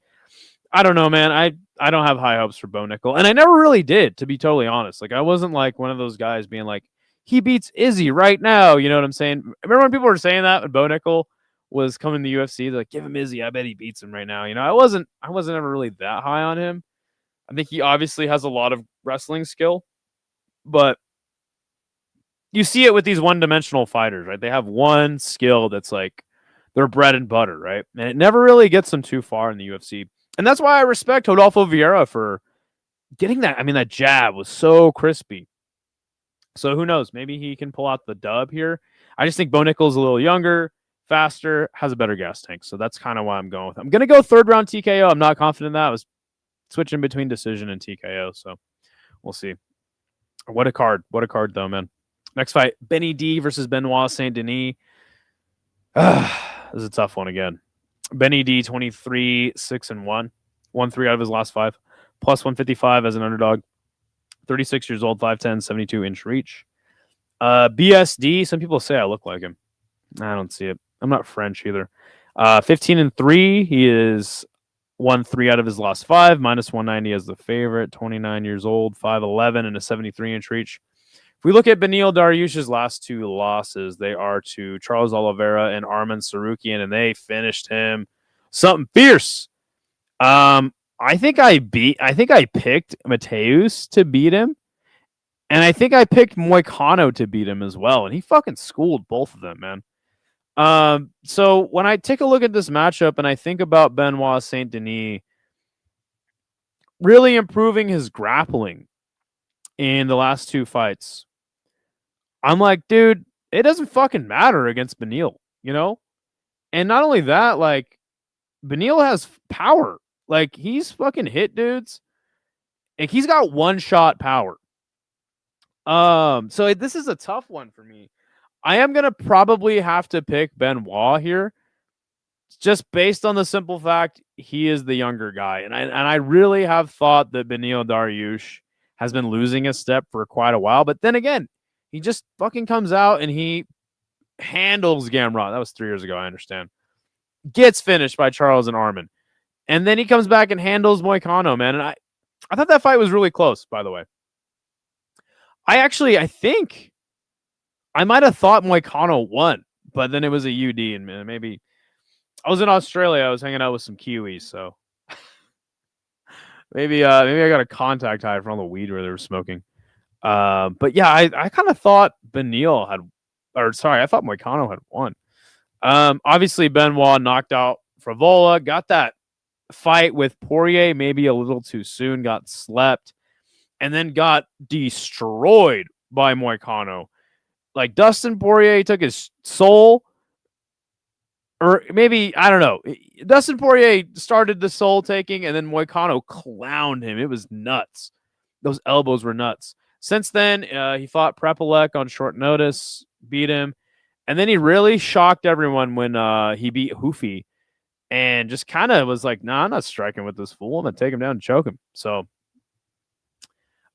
I don't know, man. I don't have high hopes for Bo Nickel. And I never really did, to be totally honest. Like, I wasn't like one of those guys being like, he beats Izzy right now. You know what I'm saying? Remember when people were saying that when Bo Nickel was coming to the UFC? They're like, give him Izzy. I bet he beats him right now. You know, I wasn't ever really that high on him. I think he obviously has a lot of wrestling skill, but you see it with these one-dimensional fighters, right? They have one skill that's like their bread and butter, right? And it never really gets them too far in the UFC. And that's why I respect Rodolfo Vieira for getting that. I mean, that jab was so crispy. So who knows? Maybe he can pull out the dub here. I just think Bo Nickel's a little younger, faster, has a better gas tank. So that's kind of why I'm going with him. I'm going to go third round TKO. I'm not confident in that. I was switching between decision and TKO. So we'll see. What a card. What a card, though, man. Next fight, Benny D versus Benoit Saint Denis. This is a tough one again. Benny D, 23, 6-1. Won 3 out of his last 5. Plus 155 as an underdog. 36 years old, 5'10", 72-inch reach. BSD, some people say I look like him. I don't see it. I'm not French either. 15-3. He is won 3 out of his last 5. Minus 190 as the favorite. 29 years old, 5'11", and a 73-inch reach. If we look at Beneil Dariush's last 2 losses, they are to Charles Oliveira and Arman Sarukian, and they finished him something fierce. I think I picked Mateus to beat him, and I think I picked Moicano to beat him as well, and he fucking schooled both of them, man. So when I take a look at this matchup and I think about Benoit Saint Denis really improving his grappling in the last 2 fights, I'm like, dude, it doesn't fucking matter against Beneil, you know? And not only that, like, Beneil has power. Like, he's fucking hit dudes. Like, he's got one-shot power. So this is a tough one for me. I am going to probably have to pick Benoit here, just based on the simple fact he is the younger guy. And I really have thought that Beneil Dariush has been losing a step for quite a while. But then again, he just fucking comes out and he handles Gamrot. That was 3 years ago, I understand. Gets finished by Charles and Arman. And then he comes back and handles Moicano, man. And I thought that fight was really close, by the way. I think I might have thought Moicano won, but then it was a UD, and maybe I was in Australia. I was hanging out with some Kiwis, so maybe I got a contact high from all the weed where they were smoking. But yeah, I kind of thought Moicano had won. Obviously, Benoit knocked out Frivola, got that fight with Poirier maybe a little too soon, got slept, and then got destroyed by Moicano. Like Dustin Poirier took his soul, or maybe, I don't know. Dustin Poirier started the soul taking, and then Moicano clowned him. It was nuts. Those elbows were nuts. Since then, he fought Prepelec on short notice, beat him, and then he really shocked everyone when he beat Hoofy, and just kind of was like, "Nah, I'm not striking with this fool. I'm gonna take him down and choke him." So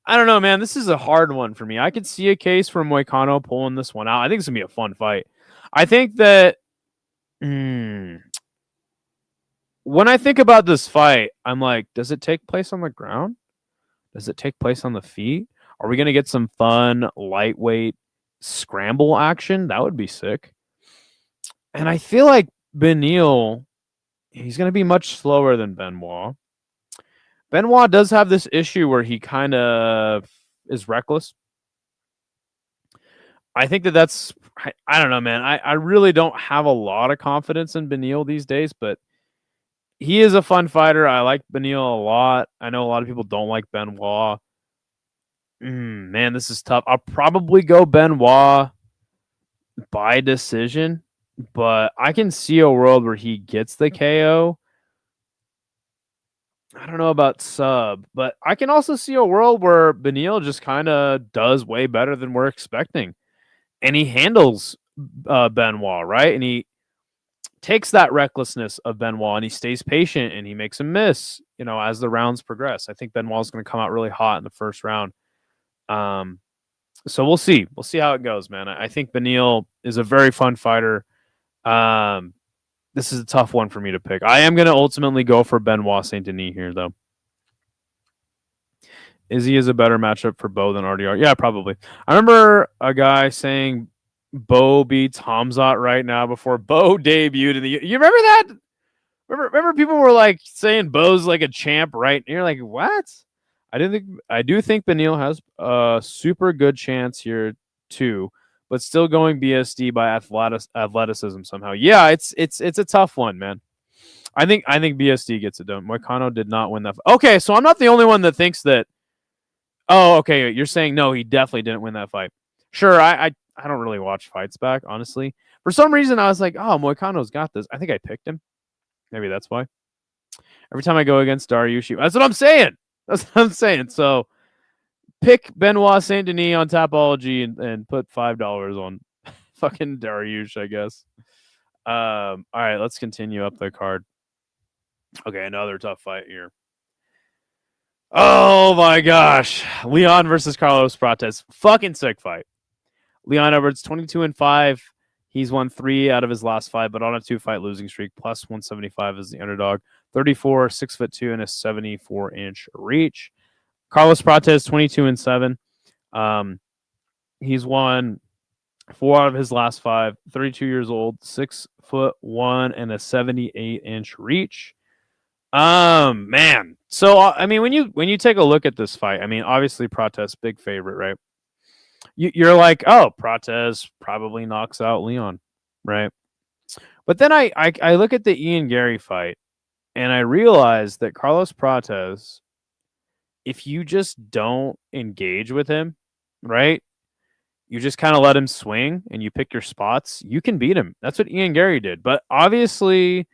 I don't know, man. This is a hard one for me. I could see a case for Moicano pulling this one out. I think it's gonna be a fun fight. I think that when I think about this fight, I'm like, does it take place on the ground? Does it take place on the feet? Are we gonna get some fun lightweight scramble action? That would be sick. And I feel like Beneil, he's gonna be much slower than Benoit. Benoit does have this issue where he kind of is reckless. I think that's, I don't know, man. I really don't have a lot of confidence in Beneil these days, but he is a fun fighter. I like Beneil a lot. I know a lot of people don't like Benoit. Man, this is tough. I'll probably go Benoit by decision, but I can see a world where he gets the KO. I don't know about sub, but I can also see a world where Beneil just kind of does way better than we're expecting. And he handles Benoit, right? And he takes that recklessness of Benoit and he stays patient and he makes him miss, as the rounds progress. I think Benoit's going to come out really hot in the first round. So we'll see. We'll see how it goes, man. I think Beneil is a very fun fighter. This is a tough one for me to pick. I am going to ultimately go for Benoit Saint Denis here, though. Izzy is a better matchup for Bo than RDR. Yeah, probably. I remember a guy saying Bo beats Hamzat right now before Bo debuted in the. You remember that? Remember people were like saying Bo's like a champ, right? And you're like, what? I do think Beneil has a super good chance here too, but still going BSD by athleticism somehow. Yeah, it's a tough one, man. I think BSD gets it done. Moicano did not win that. Okay, so I'm not the only one that thinks that. Oh, okay. You're saying no, he definitely didn't win that fight. Sure, I don't really watch fights back, honestly. For some reason, I was like, oh, Moicano's got this. I think I picked him. Maybe that's why. Every time I go against Dariush, that's what I'm saying. That's what I'm saying. So pick Benoit Saint Denis on Tapology and put $5 on fucking Dariush, I guess. All right, let's continue up the card. Okay, another tough fight here. Oh my gosh. Leon versus Carlos Prates. Fucking sick fight. Leon Edwards, 22-5. He's won 3 out of his last 5, but on a 2-fight losing streak, plus 175 as the underdog. 34, 6'2", and a 74-inch reach. Carlos Prates, 22-7. He's won 4 out of his last 5. 32 years old, 6'1", and a 78-inch reach. Man. So I mean, when you take a look at this fight, I mean, obviously Prates big favorite, right? You're like, oh, Prates probably knocks out Leon, right? But then I look at the Ian Gary fight, and I realize that Carlos Prates, if you just don't engage with him, right? You just kind of let him swing and you pick your spots, you can beat him. That's what Ian Gary did. But obviously,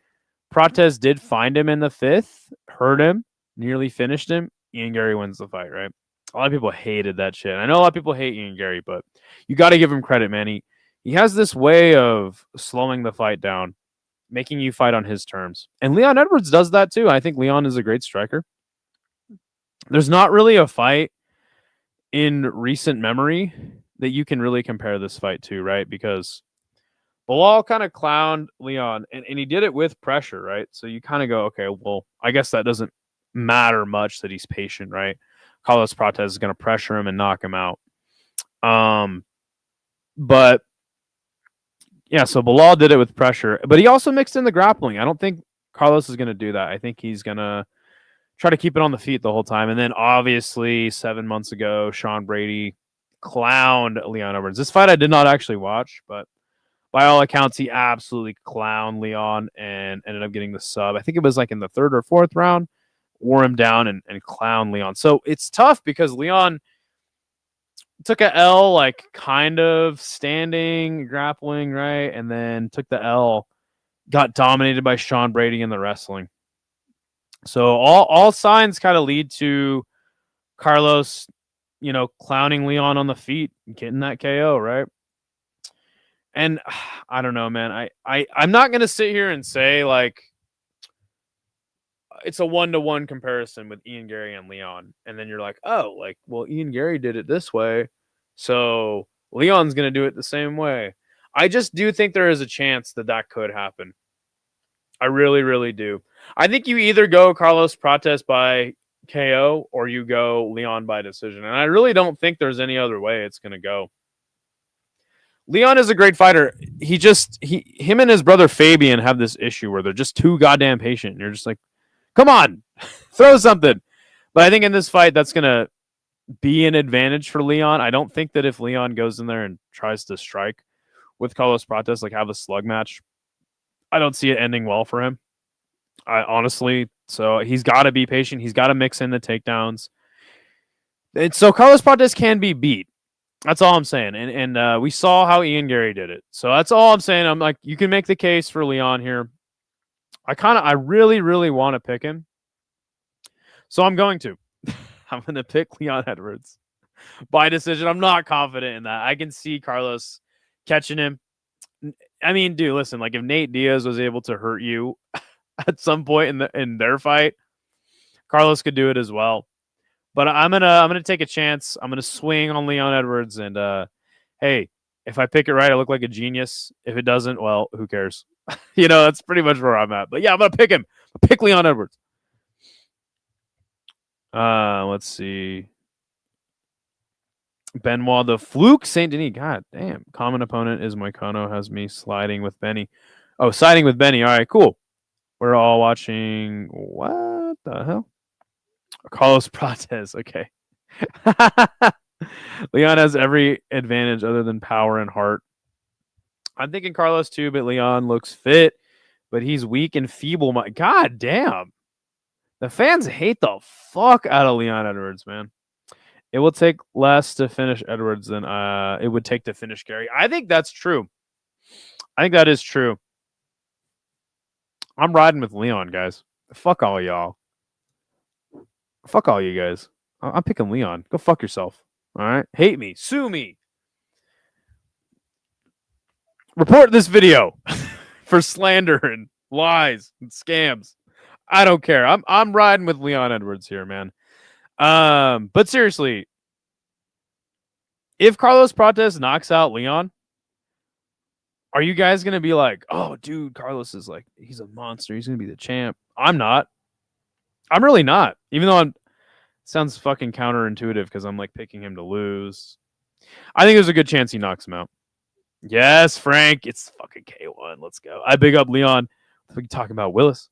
Prates did find him in the 5th, hurt him, nearly finished him. Ian Gary wins the fight, right? A lot of people hated that shit. I know a lot of people hate Ian Gary, but you got to give him credit, man. He has this way of slowing the fight down, making you fight on his terms. And Leon Edwards does that too. I think Leon is a great striker. There's not really a fight in recent memory that you can really compare this fight to, right? Because Bilal kind of clowned Leon, and he did it with pressure, right? So you kind of go, okay, well, I guess that doesn't matter much that he's patient, right? Carlos Prates is going to pressure him and knock him out. But yeah, so Bilal did it with pressure, but he also mixed in the grappling. I don't think Carlos is going to do that. I think he's going to try to keep it on the feet the whole time. And then obviously 7 months ago, Sean Brady clowned Leon Edwards. This fight I did not actually watch, but By all accounts, he absolutely clowned Leon and ended up getting the sub. I think it was like in the third or fourth round, wore him down and clowned Leon. So it's tough because Leon took a L, like kind of standing, grappling, right? And then took the L, got dominated by Sean Brady in the wrestling. So all signs kind of lead to Carlos, clowning Leon on the feet, getting that KO, right? And I don't know, man. I'm not gonna sit here and say like it's a 1-to-1 comparison with Ian Gary and Leon, and then you're like, oh, like, well, Ian Gary did it this way, so Leon's gonna do it the same way. I just do think there is a chance that could happen. I really, really do. I think you either go Carlos Prates by KO or you go Leon by decision, and I really don't think there's any other way it's gonna go. Leon is a great fighter. Him and his brother Fabian have this issue where they're just too goddamn patient. And you're just like, come on, throw something. But I think in this fight, that's going to be an advantage for Leon. I don't think that if Leon goes in there and tries to strike with Carlos Prates, like have a slug match, I don't see it ending well for him. Honestly. So he's got to be patient. He's got to mix in the takedowns. And so Carlos Prates can be beat. That's all I'm saying. And we saw how Ian Gary did it. So that's all I'm saying. I'm like, you can make the case for Leon here. I really, really want to pick him. So I'm going to. I'm going to pick Leon Edwards by decision. I'm not confident in that. I can see Carlos catching him. I mean, dude, listen, like if Nate Diaz was able to hurt you at some point in their fight, Carlos could do it as well. But I'm gonna take a chance. I'm gonna swing on Leon Edwards, and hey, if I pick it right, I look like a genius. If it doesn't, well, who cares? That's pretty much where I'm at. But yeah, I'm gonna pick him. I'll pick Leon Edwards. Let's see. Benoit the Fluke Saint Denis. God damn. Common opponent is Moicano, has me sliding with Benny. Oh, siding with Benny. All right, cool. We're all watching. What the hell? Carlos Prates. Okay. Leon has every advantage other than power and heart. I'm thinking Carlos too, but Leon looks fit, but he's weak and feeble. God damn. The fans hate the fuck out of Leon Edwards, man. It will take less to finish Edwards than it would take to finish Gary. I think that's true. I think that is true. I'm riding with Leon, guys. Fuck all y'all. Fuck all you guys. I'm picking Leon. Go fuck yourself. All right? Hate me. Sue me. Report this video for slander and lies and scams. I don't care. I'm riding with Leon Edwards here, man. But seriously, if Carlos Prates knocks out Leon, are you guys going to be like, oh, dude, Carlos is like, he's a monster. He's going to be the champ. I'm not. I'm really not. Even though sounds fucking counterintuitive because I'm like picking him to lose. I think there's a good chance he knocks him out. Yes, Frank. It's fucking K1. Let's go. I big up Leon. We can talk about Willis.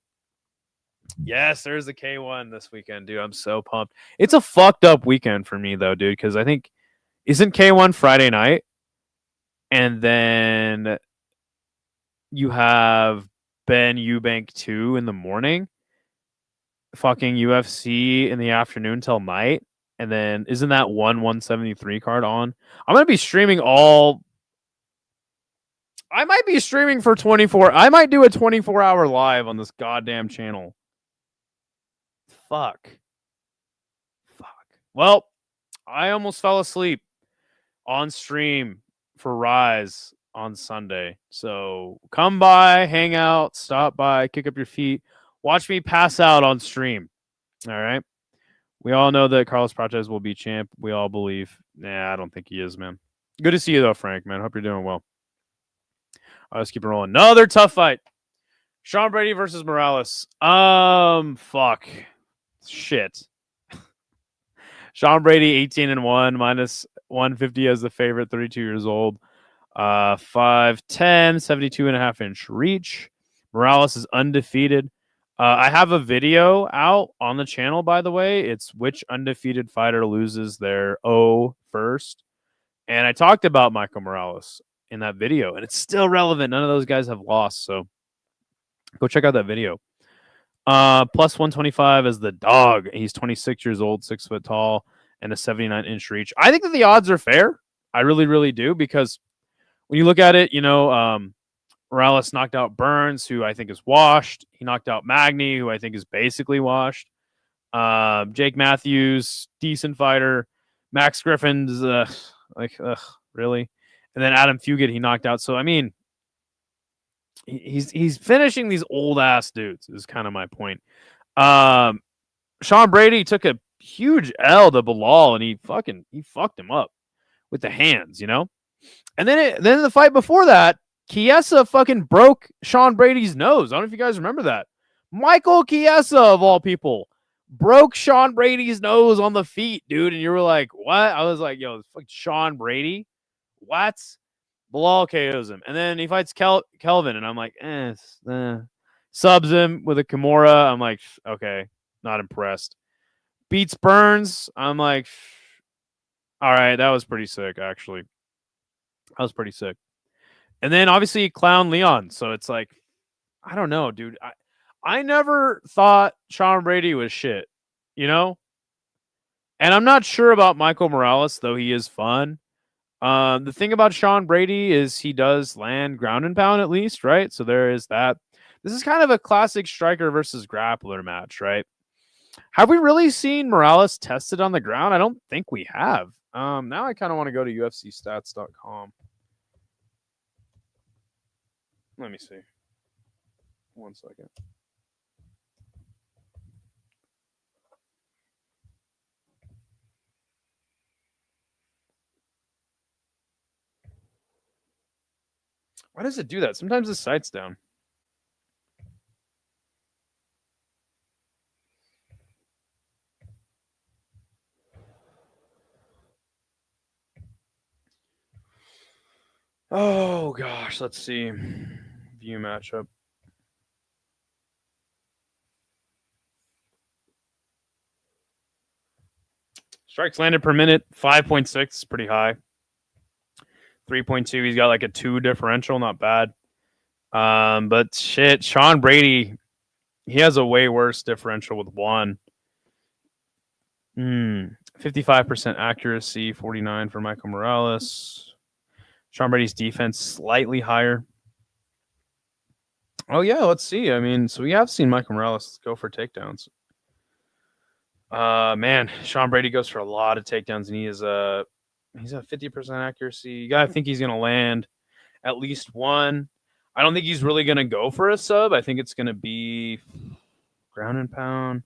Yes, there's a K1 this weekend, dude. I'm so pumped. It's a fucked up weekend for me, though, dude, because I think isn't K1 Friday night? And then you have Ben Eubank 2 in the morning. Fucking UFC in the afternoon till night. And then isn't that 173 card on? I'm going to be streaming I might be streaming for 24. I might do a 24-hour live on this goddamn channel. Fuck. Well, I almost fell asleep on stream for Rise on Sunday. So come by, hang out, stop by, kick up your feet. Watch me pass out on stream. All right. We all know that Carlos Prates will be champ. We all believe. Nah, I don't think he is, man. Good to see you, though, Frank, man. Hope you're doing well. Let's keep it rolling. Another tough fight. Sean Brady versus Morales. Fuck. Shit. Sean Brady, 18-1, minus 150 as the favorite, 32 years old. 5'10", 72.5-inch reach. Morales is undefeated. I have a video out on the channel, by the way. It's which undefeated fighter loses their O first. And I talked about Michael Morales. in that video, and it's still relevant. None of those guys have lost, so go check out that video. Plus 125 is the dog. He's 26 years old, 6 foot tall, and a 79-inch reach. I think that the odds are fair. I really, really do, because when you look at it, Morales knocked out Burns, who I think is washed. He knocked out Magny, who I think is basically washed. Jake Matthews, decent fighter. Max Griffin's really. And then Adam Fugit, he knocked out. So I mean, he's finishing these old ass dudes. Is kind of my point. Sean Brady took a huge L to Bilal, and he fucked him up with the hands, And then in the fight before that, Chiesa fucking broke Sean Brady's nose. I don't know if you guys remember that. Michael Chiesa, of all people, broke Sean Brady's nose on the feet, dude. And you were like, what? I was like, yo, fuck Sean Brady? What? Bilal KOs him. And then he fights Kelvin, and I'm like, subs him with a Kimura. I'm like, okay, not impressed. Beats Burns. I'm like, all right, that was pretty sick, actually. That was pretty sick. And then obviously clown Leon. So it's like, I don't know, dude. I never thought Sean Brady was shit, And I'm not sure about Michael Morales, though he is fun. The thing about Sean Brady is he does land ground and pound at least, right? So there is that. This is kind of a classic striker versus grappler match, right? Have we really seen Morales tested on the ground? I don't think we have. Now I kind of want to go to UFCstats.com. Let me see. 1 second. Why does it do that? Sometimes the site's down. Oh, gosh. Let's see. View matchup. Strikes landed per minute, 5.6. Pretty high. 3.2. He's got like a 2 differential. Not bad. But shit, Sean Brady, he has a way worse differential with 1. 55% accuracy, 49 for Michael Morales. Sean Brady's defense slightly higher. Oh, yeah, let's see. I mean, so we have seen Michael Morales go for takedowns. Man, Sean Brady goes for a lot of takedowns, and he's a 50% accuracy. You got to think he's going to land at least 1. I don't think he's really going to go for a sub. I think it's going to be ground and pound.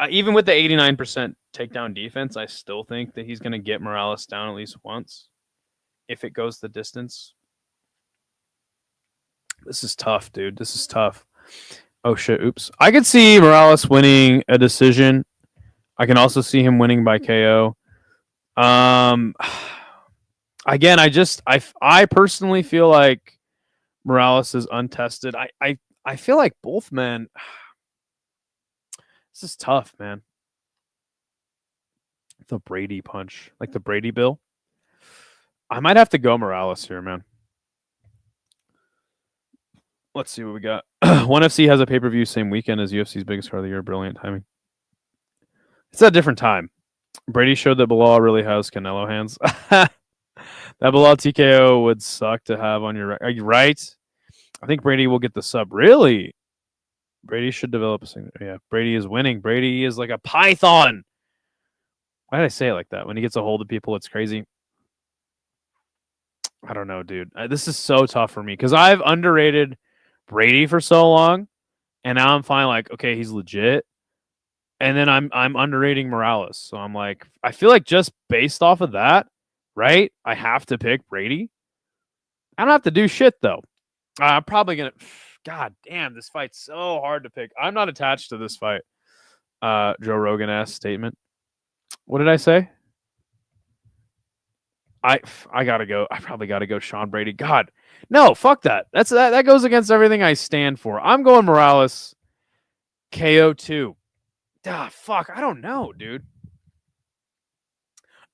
Even with the 89% takedown defense, I still think that he's going to get Morales down at least once if it goes the distance. This is tough, dude. This is tough. Oh, shit. Oops. I could see Morales winning a decision. I can also see him winning by KO. Again, I personally feel like Morales is untested. I feel like both men. This is tough, man. The Brady punch, like the Brady bill. I might have to go Morales here, man. Let's see what we got. ONE FC has a pay-per-view same weekend as UFC's biggest card of the year. Brilliant timing. It's at a different time. Brady showed that Bilal really has Canelo hands. That Bilal TKO would suck to have on your... Are you right? I think Brady will get the sub. Really? Brady should develop a signature. Yeah, Brady is winning. Brady is like a python. Why did I say it like that? When he gets a hold of people, it's crazy. I don't know, dude. This is so tough for me because I've underrated Brady for so long, and now I'm finally like, okay, he's legit. And then I'm underrating Morales. So I'm like, I feel like just based off of that, right? I have to pick Brady. I don't have to do shit though. I'm probably gonna... God damn, this fight's so hard to pick. I'm not attached to this fight. Joe Rogan-ass statement. What did I say? I gotta go. I probably gotta go Sean Brady. God, no, fuck that. That goes against everything I stand for. I'm going Morales KO2. Ah, fuck. I don't know, dude.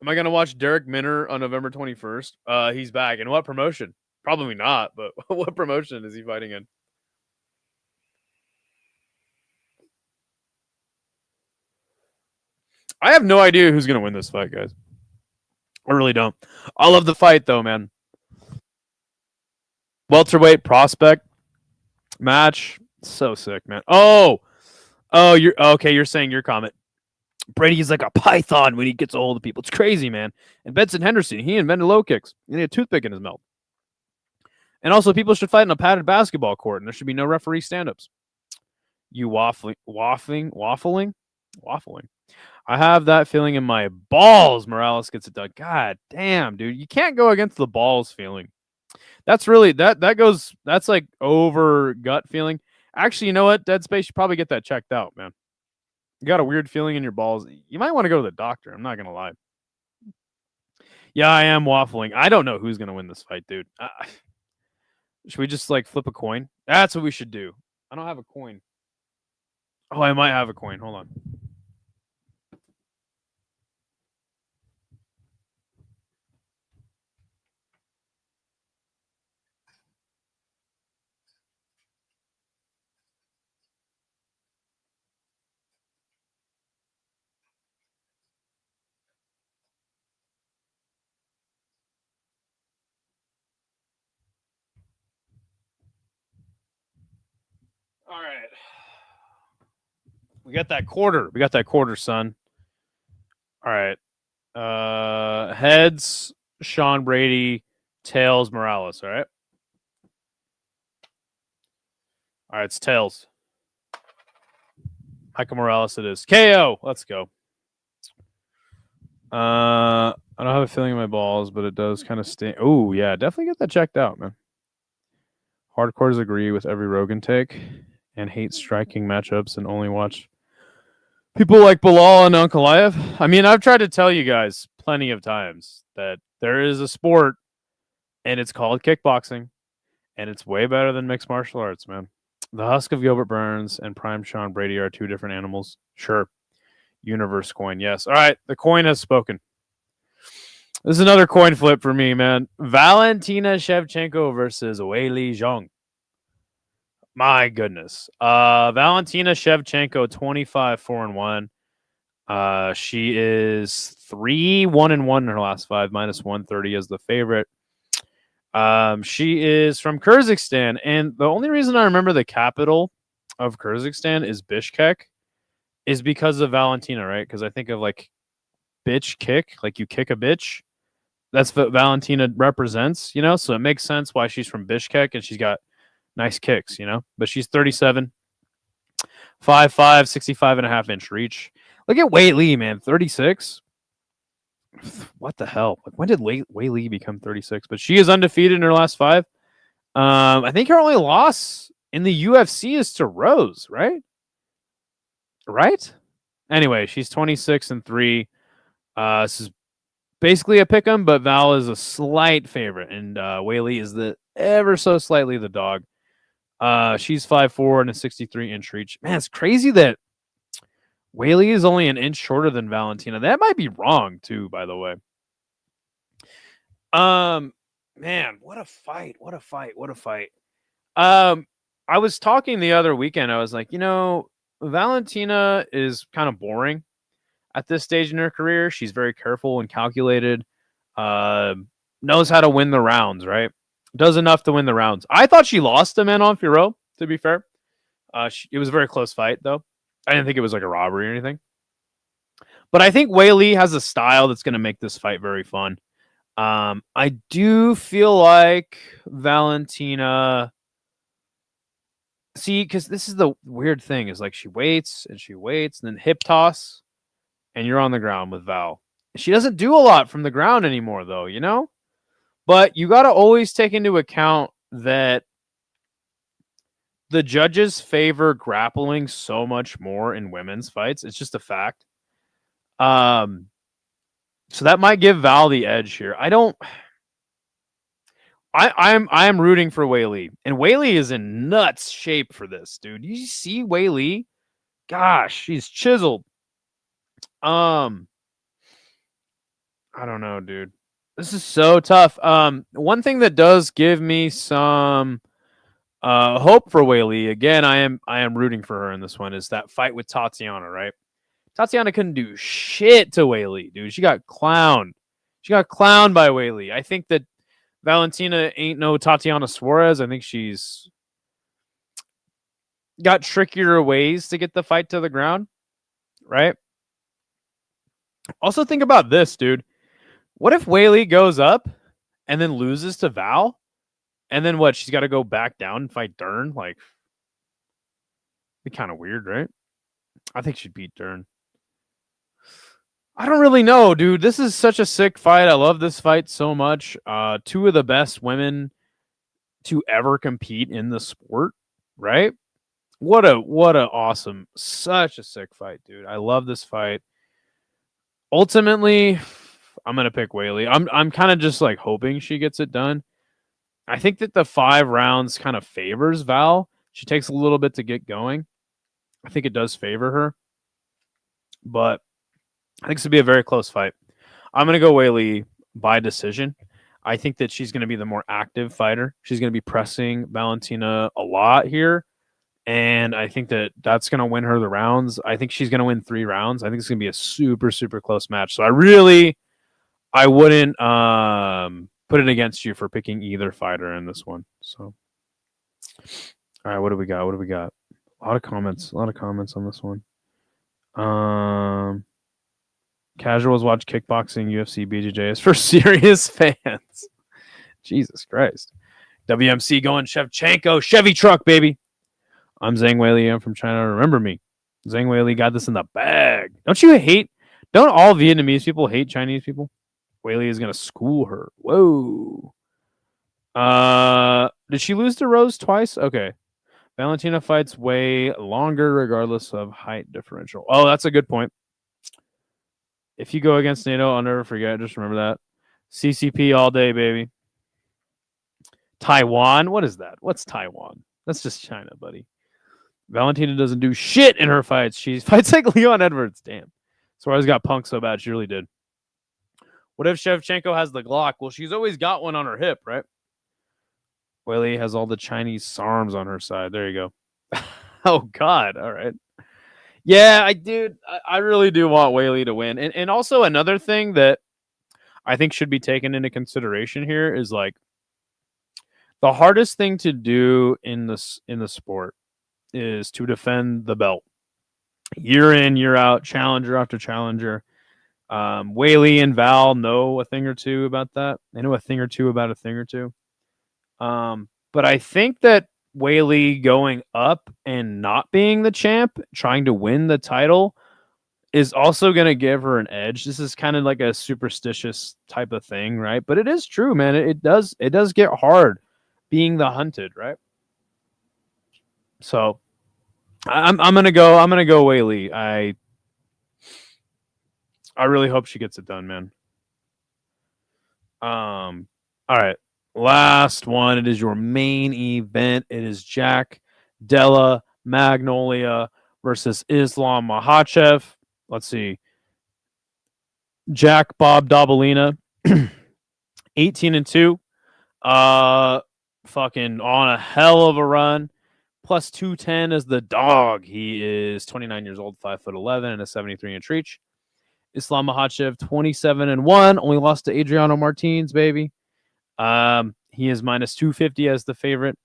Am I gonna watch Derek Minner on November 21st? He's back. And what promotion? Probably not, but what promotion is he fighting in? I have no idea who's gonna win this fight, guys. I really don't. I love the fight though, man. Welterweight prospect match. So sick, man. Oh, you're okay. You're saying your comment. Brady's like a python when he gets a hold of people. It's crazy, man. And Benson Henderson, he invented low kicks. He had a toothpick in his mouth. And also, people should fight in a padded basketball court, and there should be no referee stand-ups. You waffling. I have that feeling in my balls. Morales gets it done. God damn, dude, you can't go against the balls feeling. That's really that's like over gut feeling. Actually, you know what? Dead Space, you probably get that checked out, man. You got a weird feeling in your balls. You might want to go to the doctor. I'm not gonna lie. Yeah, I am waffling. I don't know who's gonna win this fight, dude. Should we just like flip a coin? That's what we should do. I don't have a coin. Oh, I might have a coin. Hold on. All right. We got that quarter. We got that quarter, son. All right. Heads, Sean Brady, tails, Morales. All right. All right, it's tails. Michael Morales it is. KO. Let's go. I don't have a feeling in my balls, but it does kind of stay. Oh, yeah. Definitely get that checked out, man. Hardcores agree with every Rogan take and hate striking matchups and only watch people like Bilal and Ankalaev. I mean, I've tried to tell you guys plenty of times that there is a sport and it's called kickboxing and it's way better than mixed martial arts, man. The husk of Gilbert Burns and prime Sean Brady are two different animals. Sure. Universe coin, yes. All right, the coin has spoken. This is another coin flip for me, man. Valentina Shevchenko versus Weili Zhang. My goodness. Valentina Shevchenko, 25-4-1. She is 3-1-1 in her last five, minus 130 as the favorite. She is from Kyrgyzstan, and the only reason I remember the capital of Kyrgyzstan is Bishkek is because of Valentina, right? Because I think of like bitch kick, like you kick a bitch. That's what Valentina represents, you know? So it makes sense why she's from Bishkek and she's got nice kicks, you know? But she's 37, 5'5", 65.5-inch reach. Look at Wei Li, man, 36. What the hell? Like, when did Wei Li become 36? But she is undefeated in her last five. I think her only loss in the UFC is to Rose, right? Right? Anyway, she's 26-3. This is basically a pick 'em, but Val is a slight favorite, and Wei Li is the ever so slightly the dog. She's 5'4" and a 63-inch reach. Man, it's crazy that Wei Li is only an inch shorter than Valentina. That might be wrong too, by the way. Man, what a fight! What a fight! What a fight! I was talking the other weekend. I was like, you know, Valentina is kind of boring at this stage in her career. She's very careful and calculated. Knows how to win the rounds, right? Does enough to win the rounds. I thought she lost to Manon Fiorot, to be fair. It was a very close fight, though. I didn't think it was like a robbery or anything. But I think Wei Li has a style that's going to make this fight very fun. I do feel like Valentina... See, because this is the weird thing, is like she waits, and then hip toss, and you're on the ground with Val. She doesn't do a lot from the ground anymore, though, you know? But you got to always take into account that the judges favor grappling so much more in women's fights. It's just a fact. So that might give Val the edge here. I'm rooting for Wei Li. And Wei Li is in nuts shape for this, dude. You see Wei Li? Gosh, she's chiseled. I I don't know, dude. This is so tough. One thing that does give me some hope for Whaley, again, I am rooting for her in this one, is that fight with Tatiana, right? Tatiana couldn't do shit to Whaley, dude. She got clowned. She got clowned by Whaley. I think that Valentina ain't no Tatiana Suarez. I think she's got trickier ways to get the fight to the ground, right? Also, think about this, dude. What if Whaley goes up and then loses to Val? And then what? She's got to go back down and fight Dern? Like, be kind of weird, right? I think she'd beat Dern. I don't really know, dude. This is such a sick fight. I love this fight so much. Two of the best women to ever compete in the sport, right? What a awesome, such a sick fight, dude. I love this fight. Ultimately, I'm gonna pick Whaley. I'm kind of just like hoping she gets it done. I think that the 5 rounds kind of favors Val. She takes a little bit to get going. I think it does favor her, but I think this will be a very close fight. I'm gonna go Whaley by decision. I think that she's going to be the more active fighter. She's going to be pressing Valentina a lot here. And I think that that's going to win her the rounds. I think she's going to win 3 rounds. I think it's going to be a super, super close match. So I wouldn't put it against you for picking either fighter in this one. So, all right, what do we got? A lot of comments on this one. Casuals watch kickboxing, UFC, BJJ is for serious fans. Jesus Christ. WMC going Shevchenko, Chevy truck, baby. I'm Zhang Weili. I'm from China. Remember me. Zhang Weili got this in the bag. Don't all Vietnamese people hate Chinese people? Weili is going to school her. Whoa. Did she lose to Rose twice? Okay. Valentina fights way longer regardless of height differential. Oh, that's a good point. If you go against NATO, I'll never forget. Just remember that. CCP all day, baby. Taiwan? What is that? What's Taiwan? That's just China, buddy. Valentina doesn't do shit in her fights. She fights like Leon Edwards. Damn. Suarez got punked so bad. She really did. What if Shevchenko has the Glock? Well, she's always got one on her hip, right? Weili has all the Chinese SARMs on her side. There you go. Oh, God. All right. Yeah, I really do want Weili to win. And also another thing that I think should be taken into consideration here is like the hardest thing to do in the sport is to defend the belt. Year in, year out, challenger after challenger. Weili and Val know a thing or two about that. They know a thing or two about a thing or two. But I think that Weili going up and not being the champ, trying to win the title, is also going to give her an edge. This is kind of like a superstitious type of thing, right? But it is true, man. It does get hard being the hunted, right? So I'm gonna go Weili. I really hope she gets it done, man. All right. Last one. It is your main event. It is Jack Della Magnolia versus Islam Makhachev. Let's see. Jack Bob Dabalina, 18-2. Fucking on a hell of a run. Plus 210 as the dog. He is 29 years old, 5'11", and a 73-inch reach. Islam Makhachev, 27-1. Only lost to Adriano Martins, baby. He is minus 250 as the favorite.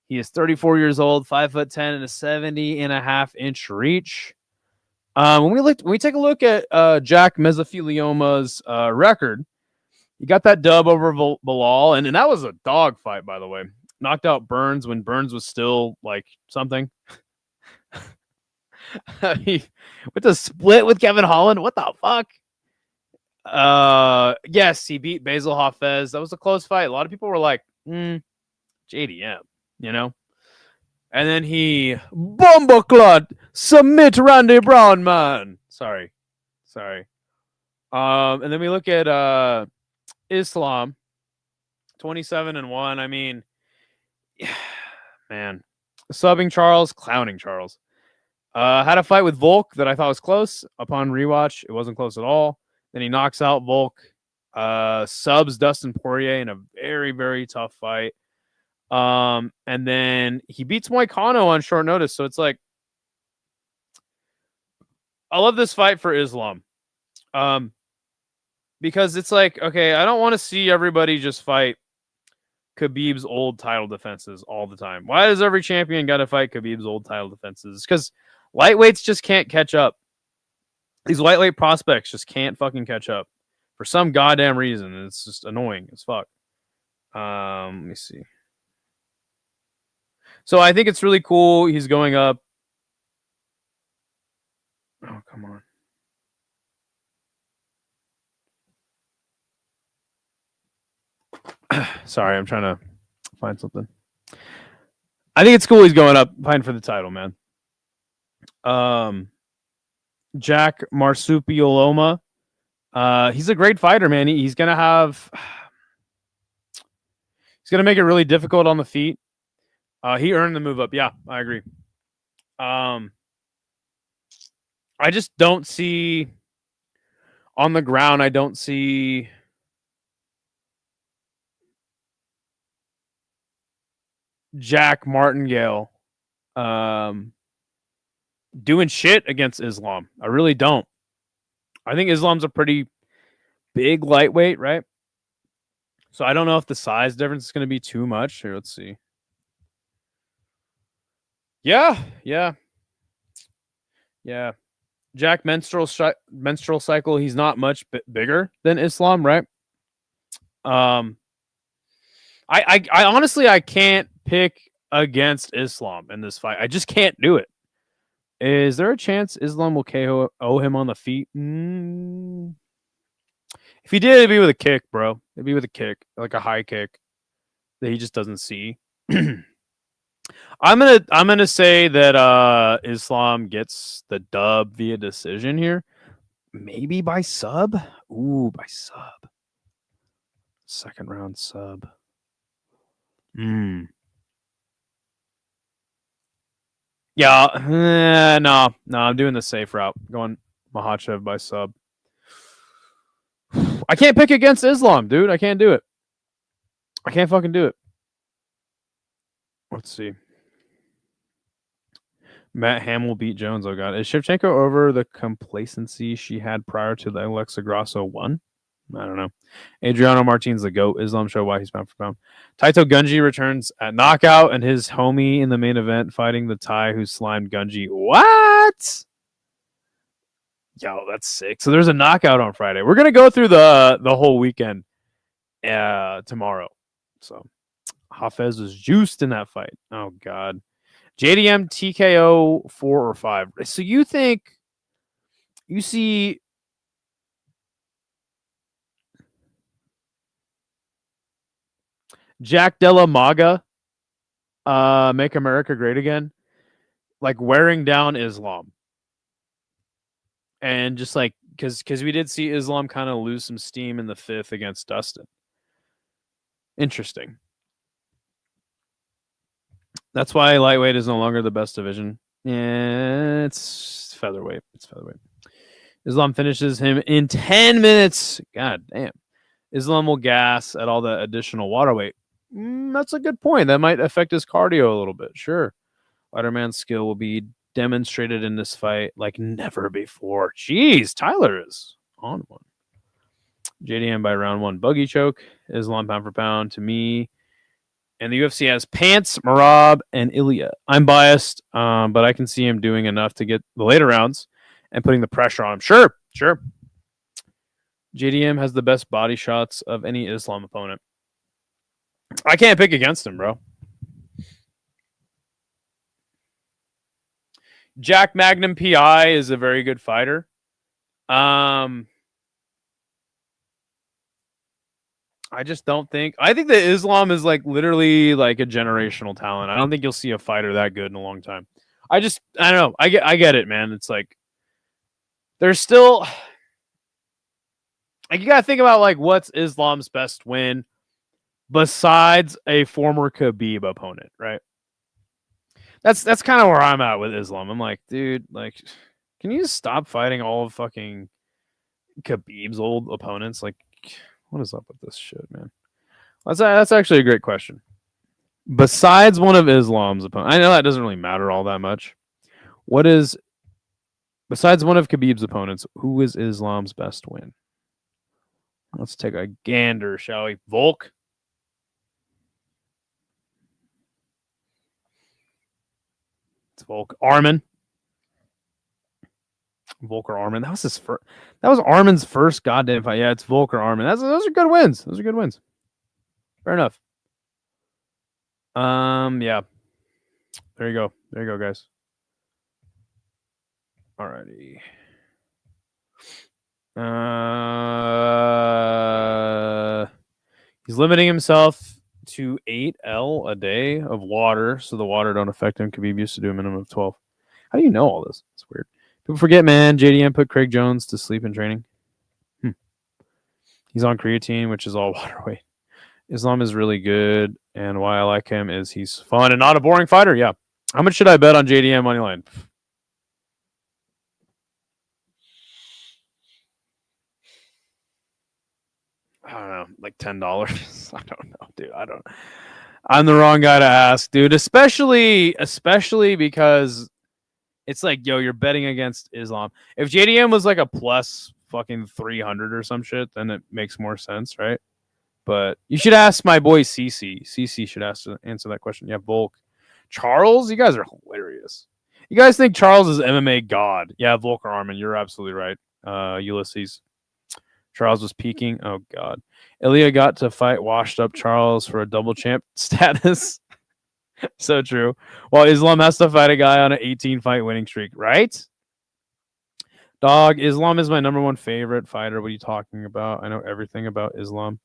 He is 34 years old, 5'10", and a 70.5-inch reach. When we take a look at Jack Mesotheliuma's record, he got that dub over Bilal, and that was a dog fight, by the way. Knocked out Burns when Burns was still like something. He with the split with Kevin Holland. What the fuck? Yes, he beat Basil Hafez. That was a close fight. A lot of people were like, JDM, you know? And then he Bumbleclot submit Randy Brown, man. Sorry. And then we look at Islam, 27-1. I mean, man, subbing Charles, clowning Charles. Had a fight with Volk that I thought was close. Upon rewatch, it wasn't close at all. Then he knocks out Volk Subs Dustin Poirier in a very, very tough fight. And then he beats Moicano on short notice. So it's like, I love this fight for Islam. Because it's like, okay, I don't want to see everybody just fight Khabib's old title defenses all the time. Why does every champion got to fight Khabib's old title defenses? Because lightweights just can't catch up. These lightweight prospects just can't fucking catch up for some goddamn reason. It's just annoying as fuck. Let me see. So I think it's really cool. He's going up. Oh, come on. Sorry, I'm trying to find something. I think it's cool he's going up fighting for the title, man. Jack Marsupioloma. He's a great fighter, man. He's gonna make it really difficult on the feet. He earned the move up. Yeah, I agree. I just don't see on the ground. I don't see Jack Martingale doing shit against Islam. I really don't. I think Islam's a pretty big lightweight, right? So I don't know if the size difference is going to be too much. Here, let's see. Yeah. Jack menstrual cycle. He's not much bigger than Islam, right? I honestly I can't pick against Islam in this fight. I just can't do it. Is there a chance Islam will KO him on the feet? If he did, it'd be with a kick, bro. It'd be with a kick, like a high kick that he just doesn't see. I'm gonna say that Islam gets the dub via decision here. Maybe by sub. Ooh, by sub. Second round sub. Yeah, no, I'm doing the safe route. Going Makhachev by sub. I can't pick against Islam, dude. I can't do it. I can't fucking do it. Let's see. Matt Hamill beat Jones. Oh, God. Is Shevchenko over the complacency she had prior to the Alexa Grasso one? I don't know. Adriano Martins, the GOAT. Islam show why he's pound for pound. Taito Gunji returns at knockout and his homie in the main event fighting the Thai who slimed Gunji. What? Yo, that's sick. So there's a knockout on Friday. We're going to go through the whole weekend tomorrow. So Hafez was juiced in that fight. Oh, God. JDM TKO 4 or 5. So you think you see Jack Della Maga make America great again, like wearing down Islam, and just like because we did see Islam kind of lose some steam in the 5th against Dustin. Interesting. That's why lightweight is no longer the best division. Yeah, it's featherweight. Islam finishes him in 10 minutes. God damn. Islam will gas at all the additional water weight. That's a good point. That might affect his cardio a little bit. Sure. Lighterman's skill will be demonstrated in this fight like never before. Jeez, Tyler is on one. JDM by round 1. Buggy choke. Islam pound for pound to me. And the UFC has Pants, Marab, and Ilya. I'm biased, but I can see him doing enough to get the later rounds and putting the pressure on him. Sure. JDM has the best body shots of any Islam opponent. I can't pick against him, bro. Jack Magnum PI is a very good fighter. I just don't think. I think that Islam is like literally like a generational talent. I don't think you'll see a fighter that good in a long time. I don't know. I get it, man. It's like there's still like you gotta think about like what's Islam's best win besides a former Khabib opponent, right? That's kind of where I'm at with Islam. I'm like, dude, like, can you just stop fighting all of fucking Khabib's old opponents? Like, What is up with this shit, man? That's actually a great question. Besides one of Islam's opponents, I know that doesn't really matter all that much. What is besides one of Khabib's opponents? Who is Islam's best win? Let's take a gander, shall we? Volk. It's Volk. Armin. Volker Armin. That was his first. That was Armin's first goddamn fight. Yeah, it's Volker Armin. Those are good wins. Those are good wins. Fair enough. Yeah. There you go. There you go, guys. Alrighty. He's limiting himself to 8L a day of water, so the water don't affect him. Khabib used to do a minimum of 12. How do you know all this? It's weird. People forget, man. JDM put Craig Jones to sleep in training. He's on creatine, which is all water weight. Islam is really good, and why I like him is he's fun and not a boring fighter. Yeah. How much should I bet on JDM money line? I don't know, like $10. I don't know, dude. I'm the wrong guy to ask, dude. Especially because it's like, yo, you're betting against Islam. If JDM was like a plus fucking 300 or some shit, then it makes more sense, right? But you should ask my boy CC. CC should answer that question. Yeah, Volk. Charles, you guys are hilarious. You guys think Charles is MMA god? Yeah, Volker Armin, you're absolutely right. Ulysses. Charles was peaking. Oh god. Ilya got to fight washed up Charles for a double champ status. So true. Well, Islam has to fight a guy on an 18 fight winning streak, right? Dog, Islam is my number one favorite fighter. What are you talking about? I know everything about Islam.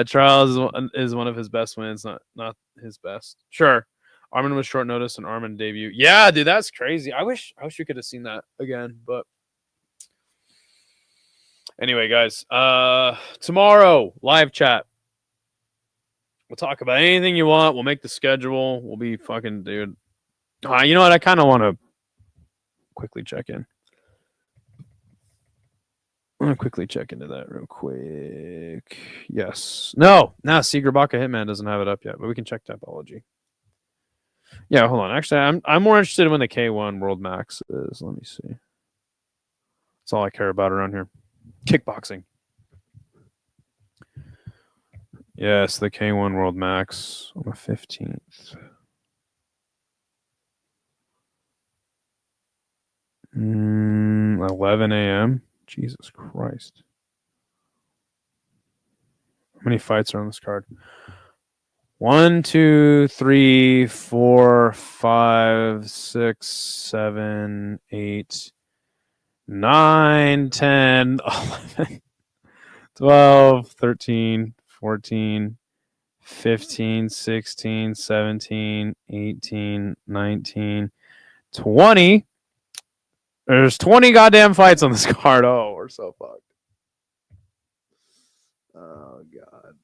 Charles is one of his best wins, not his best. Sure. Armin was short notice and Armin debut. Yeah, dude, that's crazy. I wish we could have seen that again, but anyway, guys. Tomorrow, live chat. We'll talk about anything you want. We'll make the schedule. We'll be fucking dude. You know what? I kind of want to quickly check in. I'm gonna quickly check into that real quick. Yes. No. Seeger Baka Hitman doesn't have it up yet, but we can check Typology. Yeah, hold on. Actually, I'm more interested in when the K1 World Max is. Let me see. That's all I care about around here. Kickboxing. Yes, the K1 World Max on the 15th. 11 a.m. Jesus Christ. How many fights are on this card? 1, 2, 3, 4, 5, 6, 7, 8, 9, 10, 11, 12, 13, 14, 15, 16, 17, 18, 19, 20. There's 20 goddamn fights on this card. Oh, we're so fucked. Oh, God.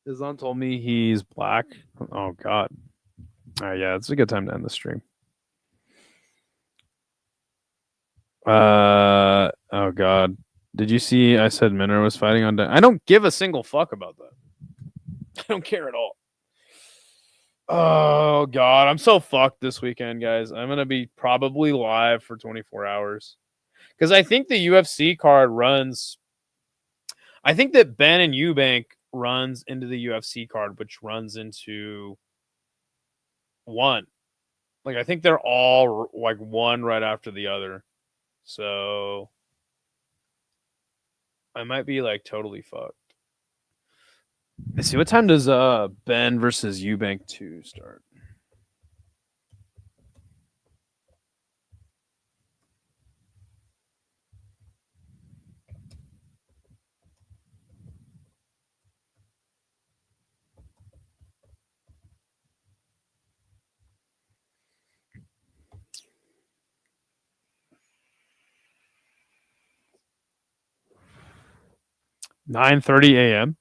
Islam told me he's black. Oh, God. Yeah, it's a good time to end the stream. Oh, God. Did you see I said Minner was fighting on... I don't give a single fuck about that. I don't care at all. Oh, God. I'm so fucked this weekend, guys. I'm going to be probably live for 24 hours. Because I think the UFC card runs... I think that Ben and Eubank runs into the UFC card, which runs into one. Like, I think they're all, like, one right after the other. So... I might be, like, totally fucked. Let's see, what time does Ben versus Eubank 2 start? (9:30 a.m.)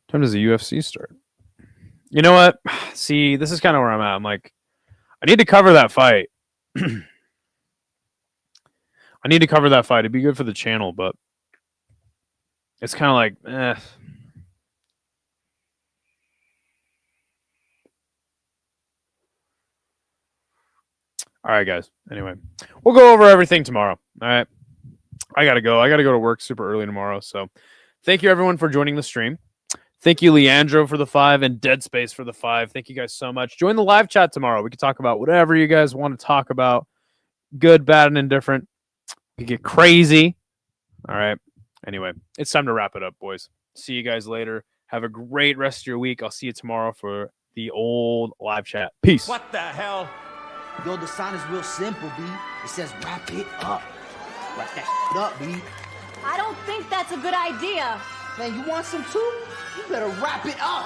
What time does the UFC start? You know what? See, this is kind of where I'm at. I'm like, I need to cover that fight. I need to cover that fight. It'd be good for the channel, but it's kind of like, All right, guys. Anyway, we'll go over everything tomorrow. All right. I got to go. I got to go to work super early tomorrow. So thank you, everyone, for joining the stream. Thank you, Leandro, for the 5 and Dead Space for the 5. Thank you guys so much. Join the live chat tomorrow. We can talk about whatever you guys want to talk about. Good, bad, and indifferent. We can get crazy. All right. Anyway, it's time to wrap it up, boys. See you guys later. Have a great rest of your week. I'll see you tomorrow for the old live chat. Peace. What the hell? Yo, the sign is real simple, B. It says wrap it up. Wrap that shit up, B. I don't think that's a good idea. Man, you want some too? You better wrap it up.